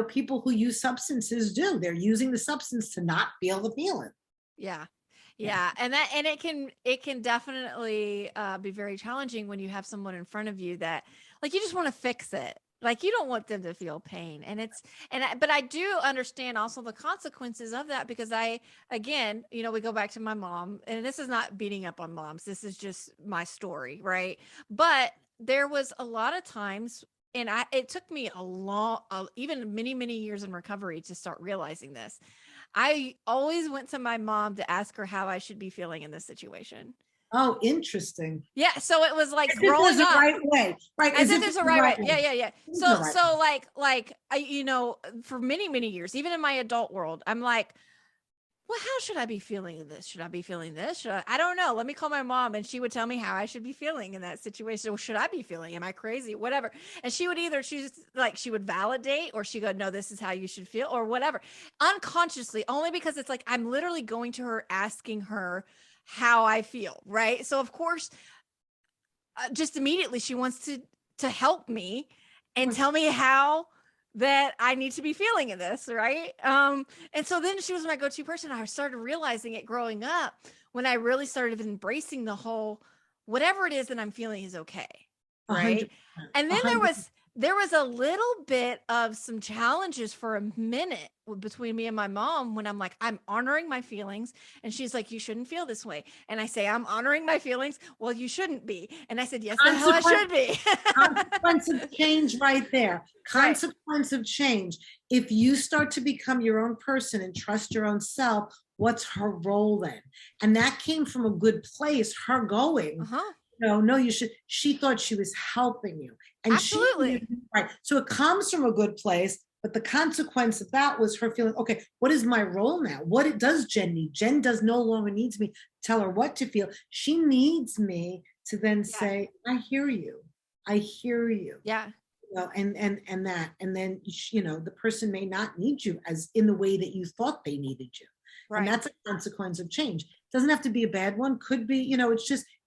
people who use substances do? They're using the substance to not feel the feeling. Yeah. And it can definitely be very challenging when you have someone in front of you that, like, you just want to fix it. Like, you don't want them to feel pain. But I do understand also the consequences of that, because again, we go back to my mom, and this is not beating up on moms. This is just my story. Right. But there was a lot of times, and it took me even many, many years in recovery to start realizing this. I always went to my mom to ask her how I should be feeling in this situation. Oh, interesting. Yeah. So it was like As if there's growing a up. right way, right? As if there's a right way. way. Yeah. There's So, a right way. like, for many, many years, even in my adult world, I'm like, well, how should I be feeling this? Should I be feeling this? I don't know. Let me call my mom, and she would tell me how I should be feeling in that situation. Well, should I be feeling? Am I crazy? Whatever. And she would either choose, like, she would validate, or she go, no, this is how you should feel, or whatever. Unconsciously, only because it's like, I'm literally going to her, asking her how I feel. Right. So of course, just immediately she wants to help me and tell me how that I need to be feeling in this. Right. And so then she was my go-to person. I started realizing it growing up, when I really started embracing the whole, whatever it is that I'm feeling is okay. Right. 100%. And then 100%. there was a little bit of some challenges for a minute between me and my mom, when I'm like, I'm honoring my feelings. And she's like, you shouldn't feel this way. And I say, I'm honoring my feelings. Well, you shouldn't be. And I said, yes, the hell I should be. Consequence of change right there. Consequence of change. If you start to become your own person and trust your own self, what's her role then? And that came from a good place, her going, no, you should. She thought she was helping you. And Absolutely. Right. So it comes from a good place, but the consequence of that was her feeling, okay, what is my role now? What does Jen need? Jen does no longer needs me to tell her what to feel. She needs me to then say, I hear you. I hear you. Yeah. And that, and then, the person may not need you as in the way that you thought they needed you. Right. And that's a consequence of change. Doesn't have to be a bad one. Could be,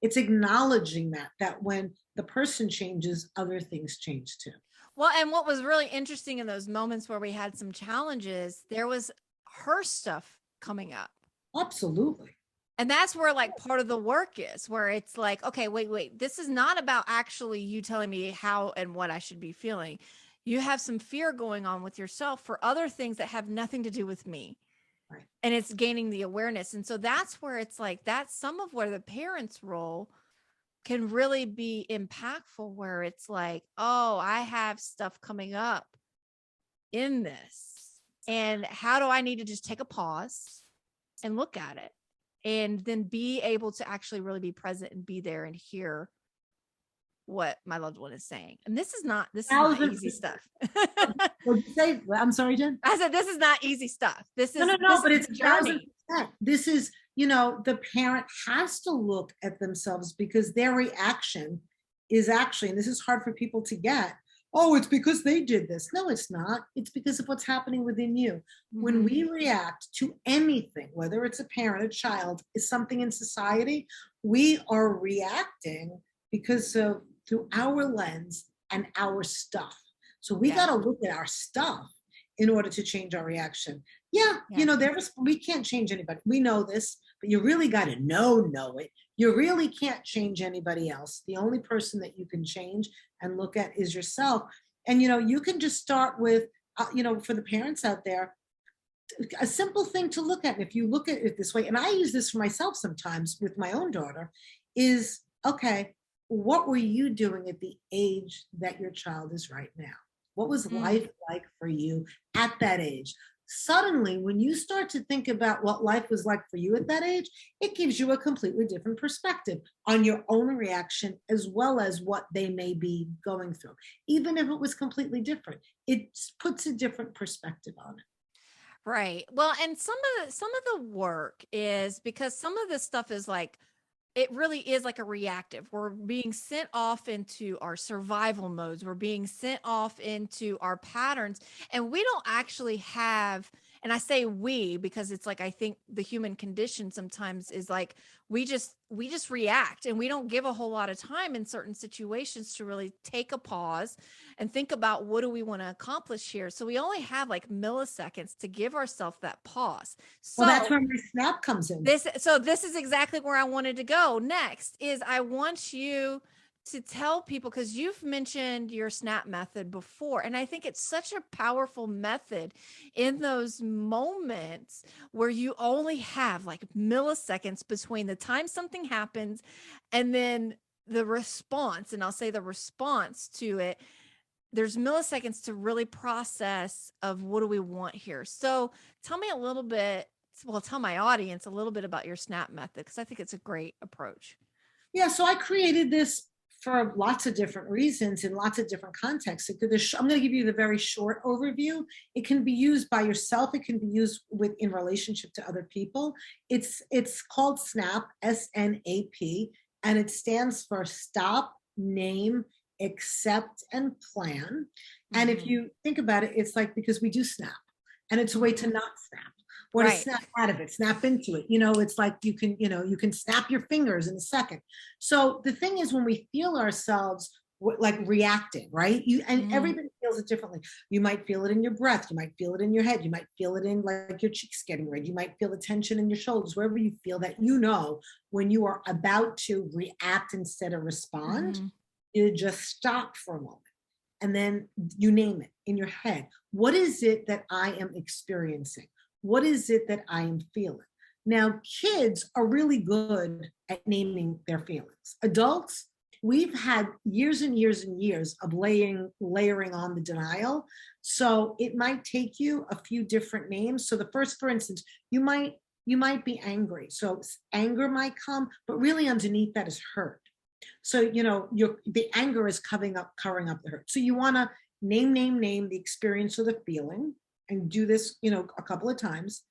it's acknowledging that when the person changes, other things change too. Well, and what was really interesting in those moments where we had some challenges, there was her stuff coming up. Absolutely. And that's where, like, part of the work is, where it's like, okay, wait, this is not about actually you telling me how and what I should be feeling. You have some fear going on with yourself for other things that have nothing to do with me. Right. And it's gaining the awareness. And so that's where it's like, that's some of where the parent's role can really be impactful, where it's like, oh, I have stuff coming up in this. And how do I need to just take a pause and look at it, and then be able to actually really be present and be there and hear what my loved one is saying. And this is not easy stuff. What'd you say? I'm sorry, Jen. I said, this is not easy stuff. This is no, but it's a journey. This is, the parent has to look at themselves, because their reaction is actually, and this is hard for people to get, oh, it's because they did this. No, it's not. It's because of what's happening within you. Mm-hmm. When we react to anything, whether it's a parent, a child, is something in society, we are reacting because of through our lens and our stuff. So we got to look at our stuff in order to change our reaction. We can't change anybody. We know this, but you really got to know it. You really can't change anybody else. The only person that you can change and look at is yourself. And, you can just start with, for the parents out there, a simple thing to look at. And if you look at it this way, and I use this for myself sometimes with my own daughter, is, okay, what were you doing at the age that your child is right now? What was life like for you at that age? Suddenly, when you start to think about what life was like for you at that age, it gives you a completely different perspective on your own reaction, as well as what they may be going through. Even if it was completely different, it puts a different perspective on it. Right. Well, and some of the work is, because some of this stuff is like, it really is like a reactive. We're being sent off into our survival modes. We're being sent off into our patterns, and we don't actually have, and I say we, because it's like, I think the human condition sometimes is like, we just react, and we don't give a whole lot of time in certain situations to really take a pause and think about, what do we want to accomplish here? So we only have like milliseconds to give ourselves that pause. So well, that's where my snap comes in. This is exactly where I wanted to go next. Is I want you to tell people, because you've mentioned your SNAP method before, and I think it's such a powerful method in those moments where you only have like milliseconds between the time something happens and then the response, and I'll say the response to it. There's milliseconds to really process of what do we want here. So tell me a little bit, well, tell my audience a little bit about your SNAP method, because I think it's a great approach. Yeah, so I created this for lots of different reasons in lots of different contexts. I'm going to give you the very short overview. It can be used by yourself. It can be used in relationship to other people. It's called SNAP, SNAP, and it stands for Stop, Name, Accept, and Plan. And if you think about it, it's like, because we do SNAP, and it's a way to not snap, or to snap out of it, snap into it. It's like you can snap your fingers in a second. So the thing is, when we feel ourselves like reacting, right? Everybody feels it differently. You might feel it in your breath. You might feel it in your head. You might feel it in like your cheeks getting red. You might feel the tension in your shoulders, wherever you feel that, when you are about to react instead of respond, you just stop for a moment. And then you name it in your head. What is it that I am experiencing? What is it that I am feeling? Now, kids are really good at naming their feelings. Adults, we've had years and years and years of layering on the denial. So it might take you a few different names. So for instance, you might be angry. So anger might come, but really underneath that is hurt. So, the anger is covering up the hurt. So you want to name the experience or the feeling, and do this, a couple of times.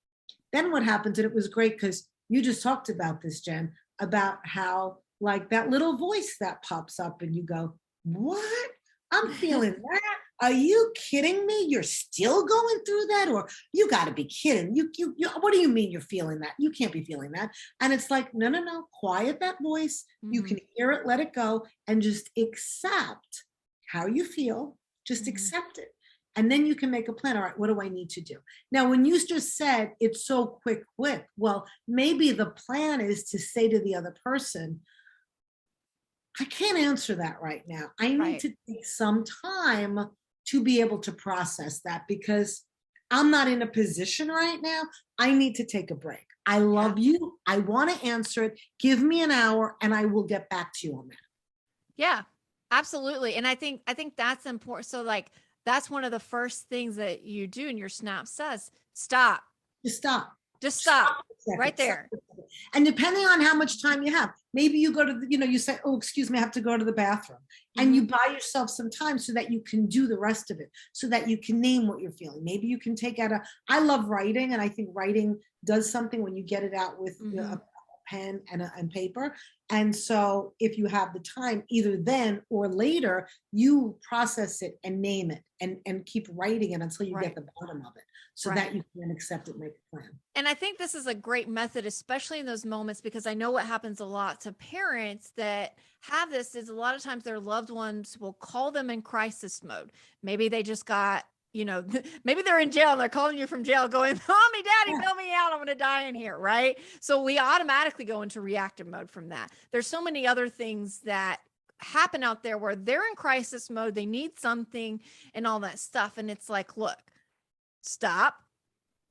Then what happens, and it was great because you just talked about this, Jen, about how like that little voice that pops up and you go, what? I'm feeling that. Are you kidding me? You're still going through that? Or you got to be kidding. You, what do you mean you're feeling that? You can't be feeling that. And it's like, no, quiet that voice. You can hear it, let it go, and just accept how you feel. Just accept it. And then you can make a plan. All right, what do I need to do? Now, when you just said it's so quick, well, maybe the plan is to say to the other person, I can't answer that right now. I need to take some time to be able to process that, because I'm not in a position right now. I need to take a break. I love you. I want to answer it. Give me an hour and I will get back to you on that. Yeah, absolutely. And I think that's important. So like, that's one of the first things that you do in your SNAP says, stop. Just stop. Just stop right there. And depending on how much time you have, maybe you go to you say, oh, excuse me, I have to go to the bathroom. And you buy yourself some time so that you can do the rest of it, so that you can name what you're feeling. Maybe you can take out I love writing, and I think writing does something when you get it out with a pen and paper. And so if you have the time, either then or later, you process it and name it and keep writing it until you get the bottom of it, so that you can accept it, make a plan. And I think this is a great method, especially in those moments, because I know what happens a lot to parents that have this is a lot of times their loved ones will call them in crisis mode. Maybe they just got, maybe they're in jail and they're calling you from jail going, Mommy, Daddy, bail me out. I'm going to die in here. Right. So we automatically go into reactive mode from that. There's so many other things that happen out there where they're in crisis mode. They need something and all that stuff. And it's like, look, stop.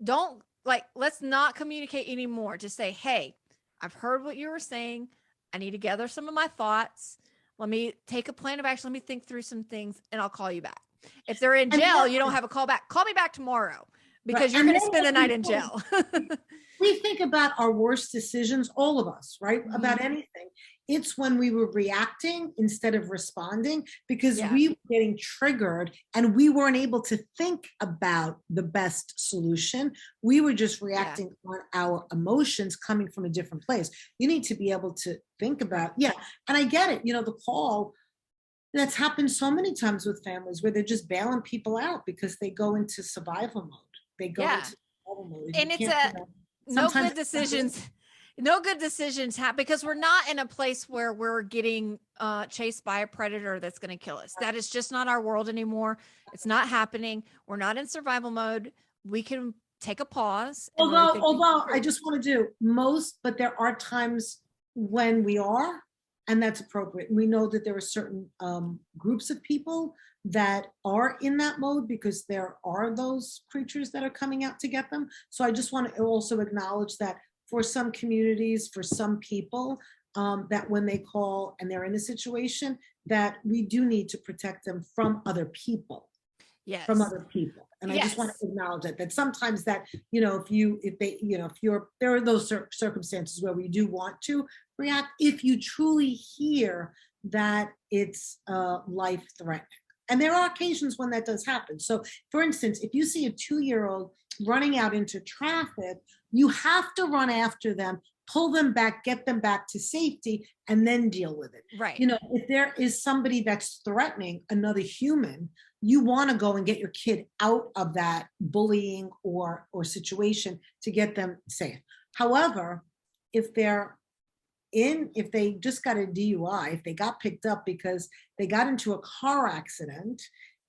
Let's not communicate anymore. Just say, hey, I've heard what you were saying. I need to gather some of my thoughts. Let me take a plan of action. Let me think through some things and I'll call you back. If they're in jail, you don't have a call back. Call me back tomorrow, because you're going to spend the night in jail. We think about our worst decisions, all of us, right? About anything. It's when we were reacting instead of responding, because we were getting triggered and we weren't able to think about the best solution. We were just reacting on our emotions coming from a different place. You need to be able to think about, and I get it. The call, that's happened so many times with families where they're just bailing people out because they go into survival mode. They go into survival mode. And it's no good decisions. No good decisions happen because we're not in a place where we're getting chased by a predator that's going to kill us. That is just not our world anymore. It's not happening. We're not in survival mode. We can take a pause. Although I just want to do but there are times when we are. and that's appropriate. We know that there are certain groups of people that are in that mode because there are those creatures that are coming out to get them. So I just want to also acknowledge that for some communities, for some people, that when they call and they're in a situation, that we do need to protect them from other people. Yes. From other people. And I just want to acknowledge that sometimes that, there are those circumstances where we do want to react if you truly hear that it's life threatening. And there are occasions when that does happen. So for instance, if you see a 2-year-old running out into traffic, you have to run after them, pull them back, get them back to safety, and then deal with it. Right. If there is somebody that's threatening another human, you want to go and get your kid out of that bullying or situation to get them safe. However, if they just got a DUI, if they got picked up because they got into a car accident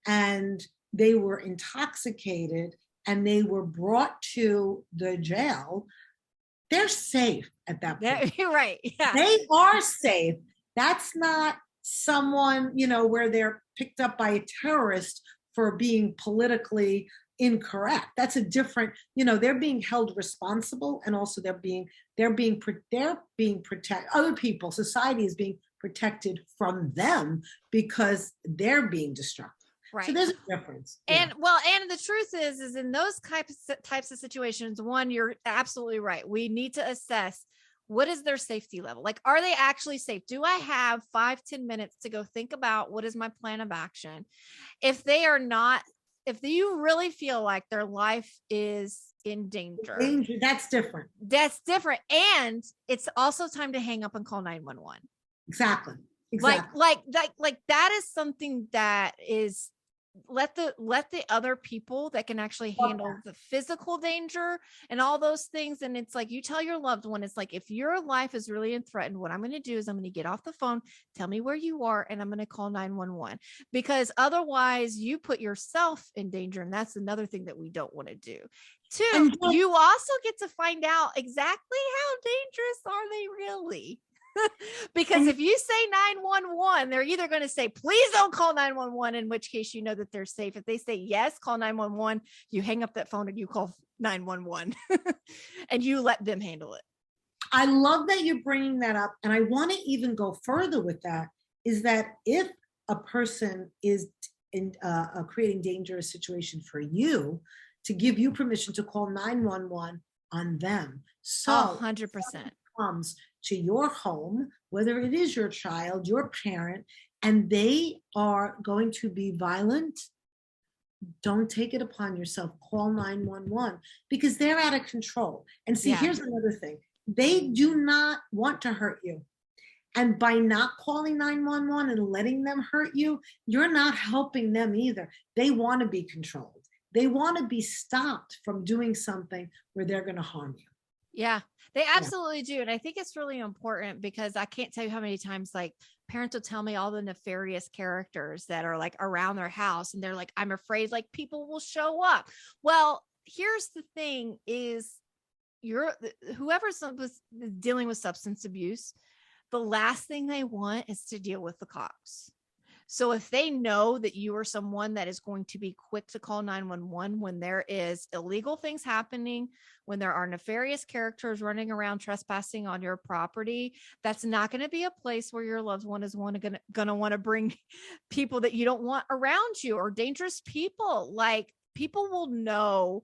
and they were intoxicated and they were brought to the jail, they're safe at that point. You're right. Yeah. They are safe. That's not someone, where they're picked up by a terrorist for being politically incorrect. That's a different, they're being held responsible, and also they're being protected. Other people, society is being protected from them because they're being destructive. Right. So there's a difference. And and the truth is in those types of situations, one, you're absolutely right. We need to assess, what is their safety level? Like, are they actually safe? Do I have 5-10 minutes to go think about what is my plan of action? If they are not, if you really feel like their life is in danger, that's different. That's different. And it's also time to hang up and call 911. Exactly. Like that is something that is, let the other people that can actually handle the physical danger and all those things. And it's like, you tell your loved one, it's like, if your life is really threatened, what I'm going to do is I'm going to get off the phone, tell me where you are, and I'm going to call 911, because otherwise you put yourself in danger. And that's another thing that we don't want to do. Two, you also get to find out exactly how dangerous are they really. Because if you say 911, they're either going to say, please don't call 911, in which case you know that they're safe. If they say yes, call 911, you hang up that phone and you call 911 and you let them handle it. I love that you're bringing that up. And I want to even go further with that, is that if a person is in creating dangerous situation for you, to give you permission to call 911 on them. So 100% comes to your home, whether it is your child, your parent, and they are going to be violent, don't take it upon yourself. Call 911, because they're out of control. And see, here's another thing. They do not want to hurt you. And by not calling 911 and letting them hurt you, you're not helping them either. They want to be controlled. They want to be stopped from doing something where they're going to harm you. Yeah, they absolutely do. And I think it's really important, because I can't tell you how many times like parents will tell me all the nefarious characters that are like around their house. And they're like, I'm afraid like people will show up. Well, here's the thing is, whoever's dealing with substance abuse, the last thing they want is to deal with the cops. So if they know that you are someone that is going to be quick to call 911 when there is illegal things happening, when there are nefarious characters running around trespassing on your property, that's not going to be a place where your loved one is going to want to bring people that you don't want around you, or dangerous people. Like, people will know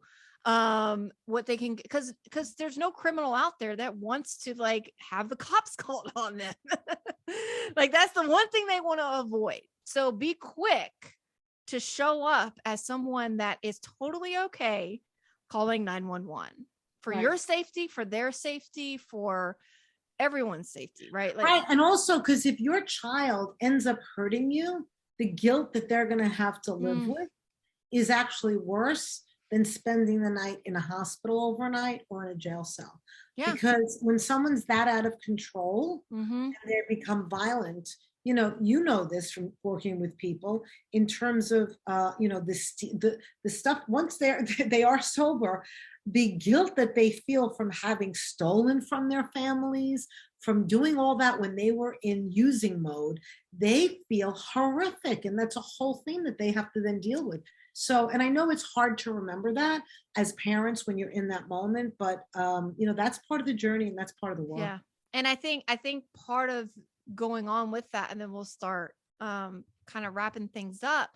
what they can, because there's no criminal out there that wants to like have the cops called on them. Like, that's the one thing they want to avoid. So be quick to show up as someone that is totally okay calling 911 for your safety, for their safety, for everyone's safety, right? Like, right. And also, because if your child ends up hurting you, the guilt that they're going to have to live with is actually worse than spending the night in a hospital overnight or in a jail cell. Yeah. Because when someone's that out of control and they become violent, you know this from working with people in terms of, the stuff, once they are sober, the guilt that they feel from having stolen from their families, from doing all that when they were in using mode, they feel horrific. And that's a whole thing that they have to then deal with. So, and I know it's hard to remember that as parents when you're in that moment, but that's part of the journey and that's part of the work. Yeah. And I think part of going on with that, and then we'll start kind of wrapping things up.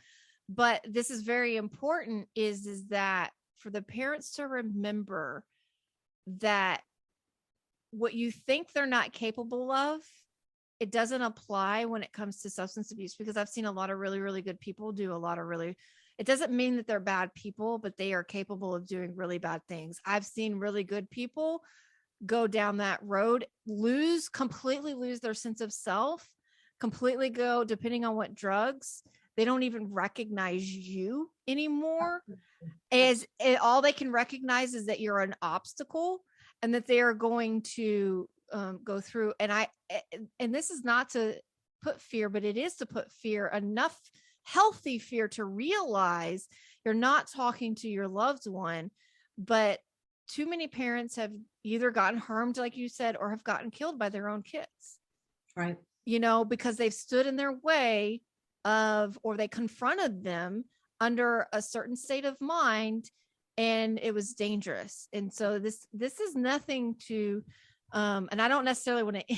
But this is very important is that for the parents to remember that what you think they're not capable of, it doesn't apply when it comes to substance abuse, because I've seen a lot of really, really good people do a lot of it doesn't mean that they're bad people, but they are capable of doing really bad things. I've seen really good people go down that road, completely lose their sense of self, completely go, depending on what drugs, they don't even recognize you anymore. All they can recognize is that you're an obstacle and that they are going to go through. And this is not to put fear, but it is to put fear, enough healthy fear to realize you're not talking to your loved one. But too many parents have either gotten harmed, like you said, or have gotten killed by their own kids. Right. Because they've stood in their way or they confronted them under a certain state of mind, and it was dangerous. And so this is nothing to, and I don't necessarily want to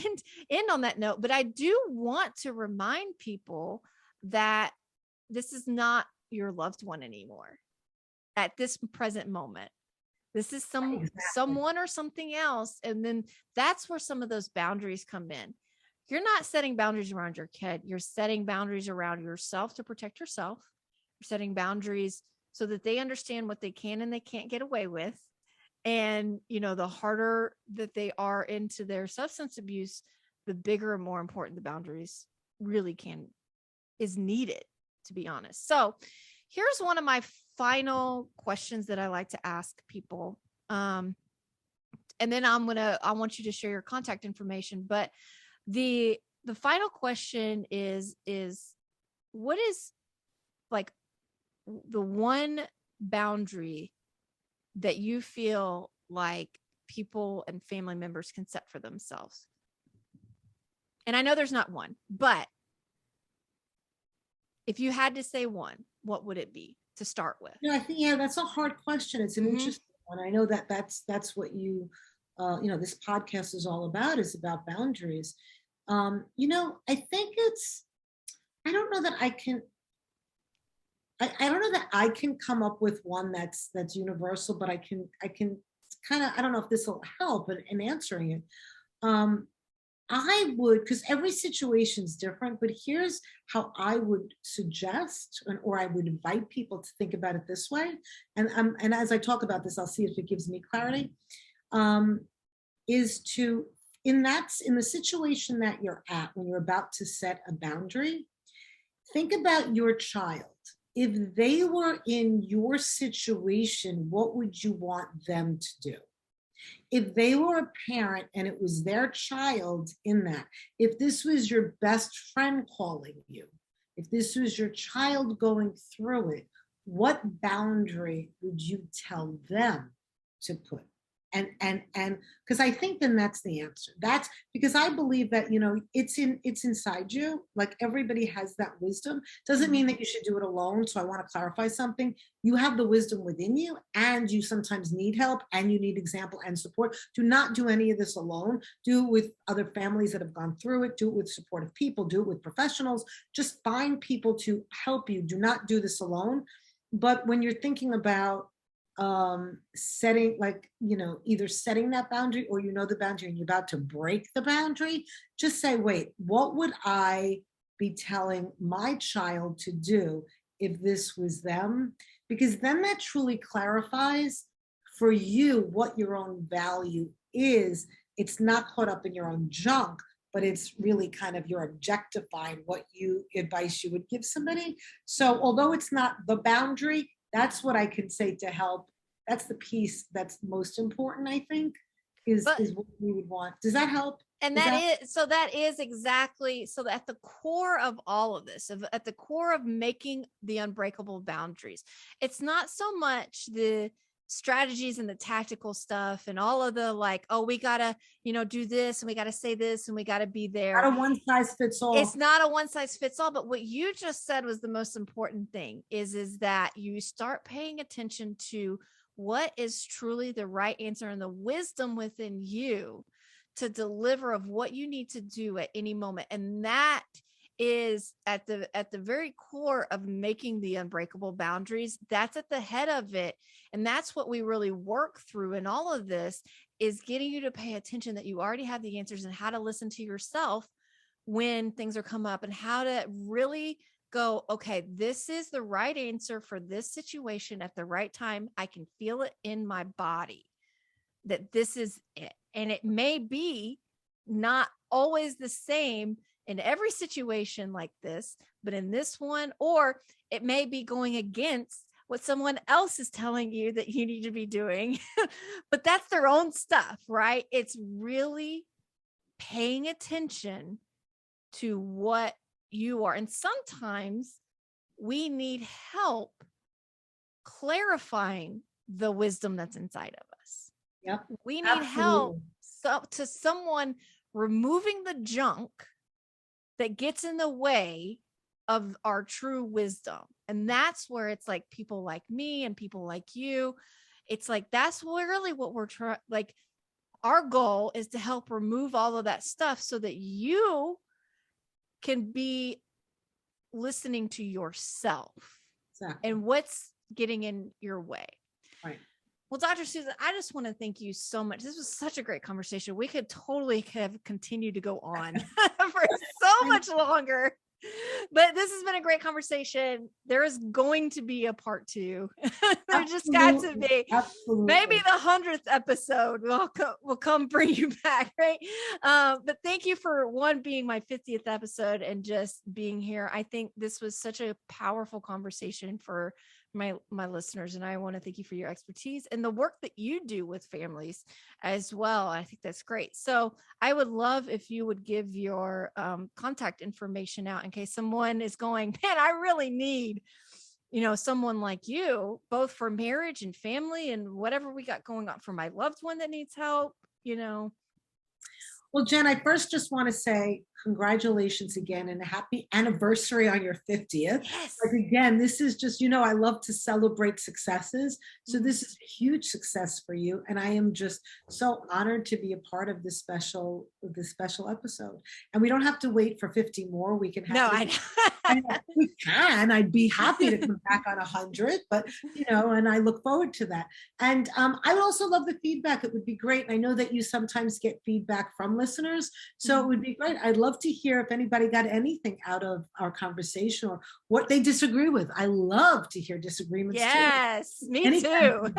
end on that note, but I do want to remind people that this is not your loved one anymore at this present moment. This is someone or something else. And then that's where some of those boundaries come in. You're not setting boundaries around your kid. You're setting boundaries around yourself to protect yourself. You're setting boundaries so that they understand what they can and they can't get away with. And, the harder that they are into their substance abuse, the bigger and more important the boundaries really is needed, to be honest. So here's one of my final questions that I like to ask people. And then I want you to share your contact information. But the final question is what is like the one boundary that you feel like people and family members can set for themselves? And I know there's not one, but if you had to say one, what would it be to start with? I think, that's a hard question. It's an interesting one. I know that's what this podcast is all about, is about boundaries. I think I don't know that I can, I don't know that I can come up with one that's universal, but I can kind of, I don't know if this will help in answering it. I would, because every situation is different, but here's how I would suggest, or I would invite people to think about it this way. And as I talk about this, I'll see if it gives me clarity. Is to, in the situation that you're at, when you're about to set a boundary, think about your child. If they were in your situation, what would you want them to do? If they were a parent and it was their child in that, if this was your best friend calling you, if this was your child going through it, what boundary would you tell them to put? And because I think then that's the answer. That's because I believe that, it's inside you. Like, everybody has that wisdom. Doesn't mean that you should do it alone. So I want to clarify something. You have the wisdom within you, and you sometimes need help, and you need example and support. Do not do any of this alone. Do it with other families that have gone through it. Do it with supportive people. Do it with professionals. Just find people to help you. Do not do this alone. But when you're thinking about setting, either setting that boundary, or the boundary and you're about to break the boundary, just say, wait, what would I be telling my child to do if this was them? Because then that truly clarifies for you what your own value is. It's not caught up in your own junk, but it's really kind of, you're objectifying what advice you would give somebody. So although it's not the boundary, that's what I can say to help. That's the piece that's most important, I think, is what we would want. Does that help? And that is exactly, so at the core of all of this, at the core of making the unbreakable boundaries, it's not so much the strategies and the tactical stuff and all of the like, oh, we gotta, do this and we gotta say this and we gotta be there. Not a one size fits all. It's not a one size fits all. But what you just said was the most important thing is that you start paying attention to what is truly the right answer and the wisdom within you to deliver of what you need to do at any moment. And that is at the very core of making the unbreakable boundaries. That's at the head of it. And that's what we really work through in all of this, is getting you to pay attention that you already have the answers and how to listen to yourself when things are come up, and how to really go, okay, this is the right answer for this situation at the right time. I can feel it in my body that this is it. And it may be not always the same in every situation like this, but in this one, or it may be going against what someone else is telling you that you need to be doing, but that's their own stuff, right? It's really paying attention to what you are. And sometimes we need help clarifying the wisdom that's inside of us. Yep. We need help to someone removing the junk that gets in the way of our true wisdom. And that's where it's like people like me and people like you. It's like, that's really what we're trying. Like, our goal is to help remove all of that stuff so that you can be listening to yourself. Exactly. And what's getting in your way. Right. Well, Dr. Susan, I just want to thank you so much. This was such a great conversation. We could totally have continued to go on for so much longer, but this has been a great conversation. There is going to be a part 2. There just got to be. Absolutely. Maybe the 100th episode will come bring you back, right? But thank you for being my 50th episode and just being here. I think this was such a powerful conversation for my listeners, and I want to thank you for your expertise and the work that you do with families as well. I think that's great. So I would love if you would give your contact information out in case someone is going, man, I really need someone like you, both for marriage and family and whatever we got going on, for my loved one that needs help. Well, Jen, I first just want to say congratulations again and a happy anniversary on your 50th. Yes. Like, again, this is just, I love to celebrate successes. So this is a huge success for you. And I am just so honored to be a part of this special episode. And we don't have to wait for 50 more. We can have we can. I'd be happy to come back on 100, but and I look forward to that. And I would also love the feedback. It would be great. And I know that you sometimes get feedback from listeners, so it would be great. I'd love to hear if anybody got anything out of our conversation or what they disagree with. I love to hear disagreements. Yes, too. Me too.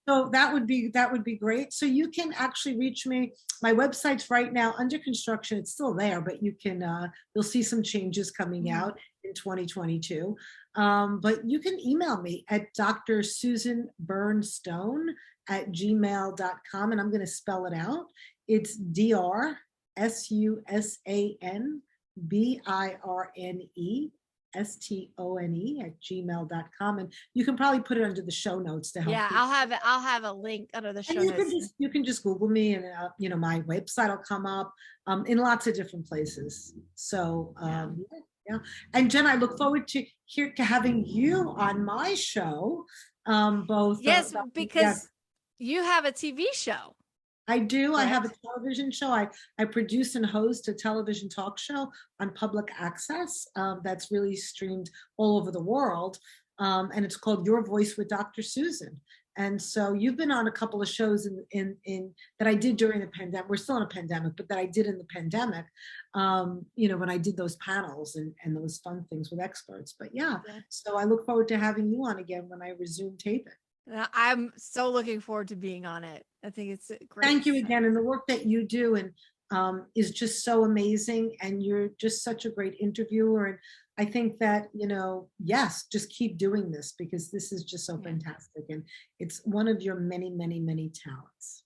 So that would be great. So you can actually reach me. My website's right now under construction. It's still there, but you can you'll see some changes coming out in 2022. But you can email me at Dr. Susan Bernstone at gmail.com, and I'm going to spell it out. It's DrSusanBirnestone@gmail.com, and you can probably put it under the show notes to help. Yeah, I'll have a link under the show notes. You can just Google me, and my website will come up in lots of different places. So yeah. And Jen, I look forward to having you on my show. Both. Yes, because you have a TV show. I do. Correct. I have a television show. I produce and host a television talk show on public access that's really streamed all over the world. And it's called Your Voice with Dr. Susan. And so you've been on a couple of shows in that I did during the pandemic. We're still in a pandemic, but that I did in the pandemic, when I did those panels and those fun things with experts. But so I look forward to having you on again when I resume taping. I'm so looking forward to being on it. I think it's great. Thank you again. And the work that you do. And is just so amazing. And you're just such a great interviewer. And I think that, yes, just keep doing this because this is just so fantastic. And it's one of your many, many, many talents.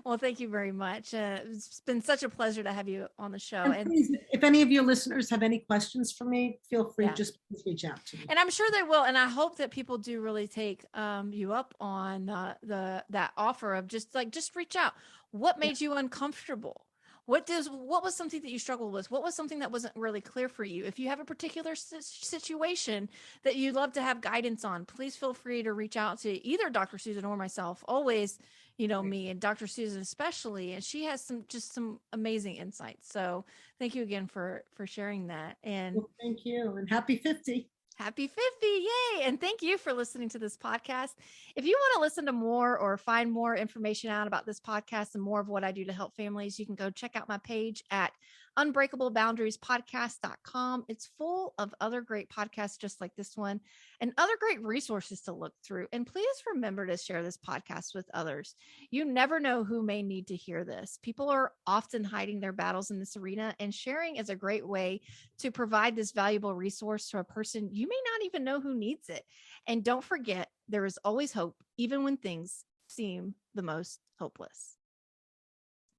Well, thank you very much. It's been such a pleasure to have you on the show. And please, if any of your listeners have any questions for me, feel free, just please reach out to me. And I'm sure they will. And I hope that people do really take you up on that offer of just reach out. What made you uncomfortable? What was something that you struggled with? What was something that wasn't really clear for you? If you have a particular situation that you'd love to have guidance on, please feel free to reach out to either Dr. Susan or myself. Always, me and Dr. Susan especially, and she has some amazing insights. So thank you again for sharing that. And thank you, and happy 50. Happy 50. Yay. And thank you for listening to this podcast. If you want to listen to more or find more information out about this podcast and more of what I do to help families, you can go check out my page at unbreakable.boundariespodcast.com. It's full of other great podcasts just like this one and other great resources to look through. And please remember to share this podcast with others. You never know who may need to hear this. People are often hiding their battles in this arena, and sharing is a great way to provide this valuable resource to a person you may not even know who needs it. And don't forget, there is always hope, even when things seem the most hopeless.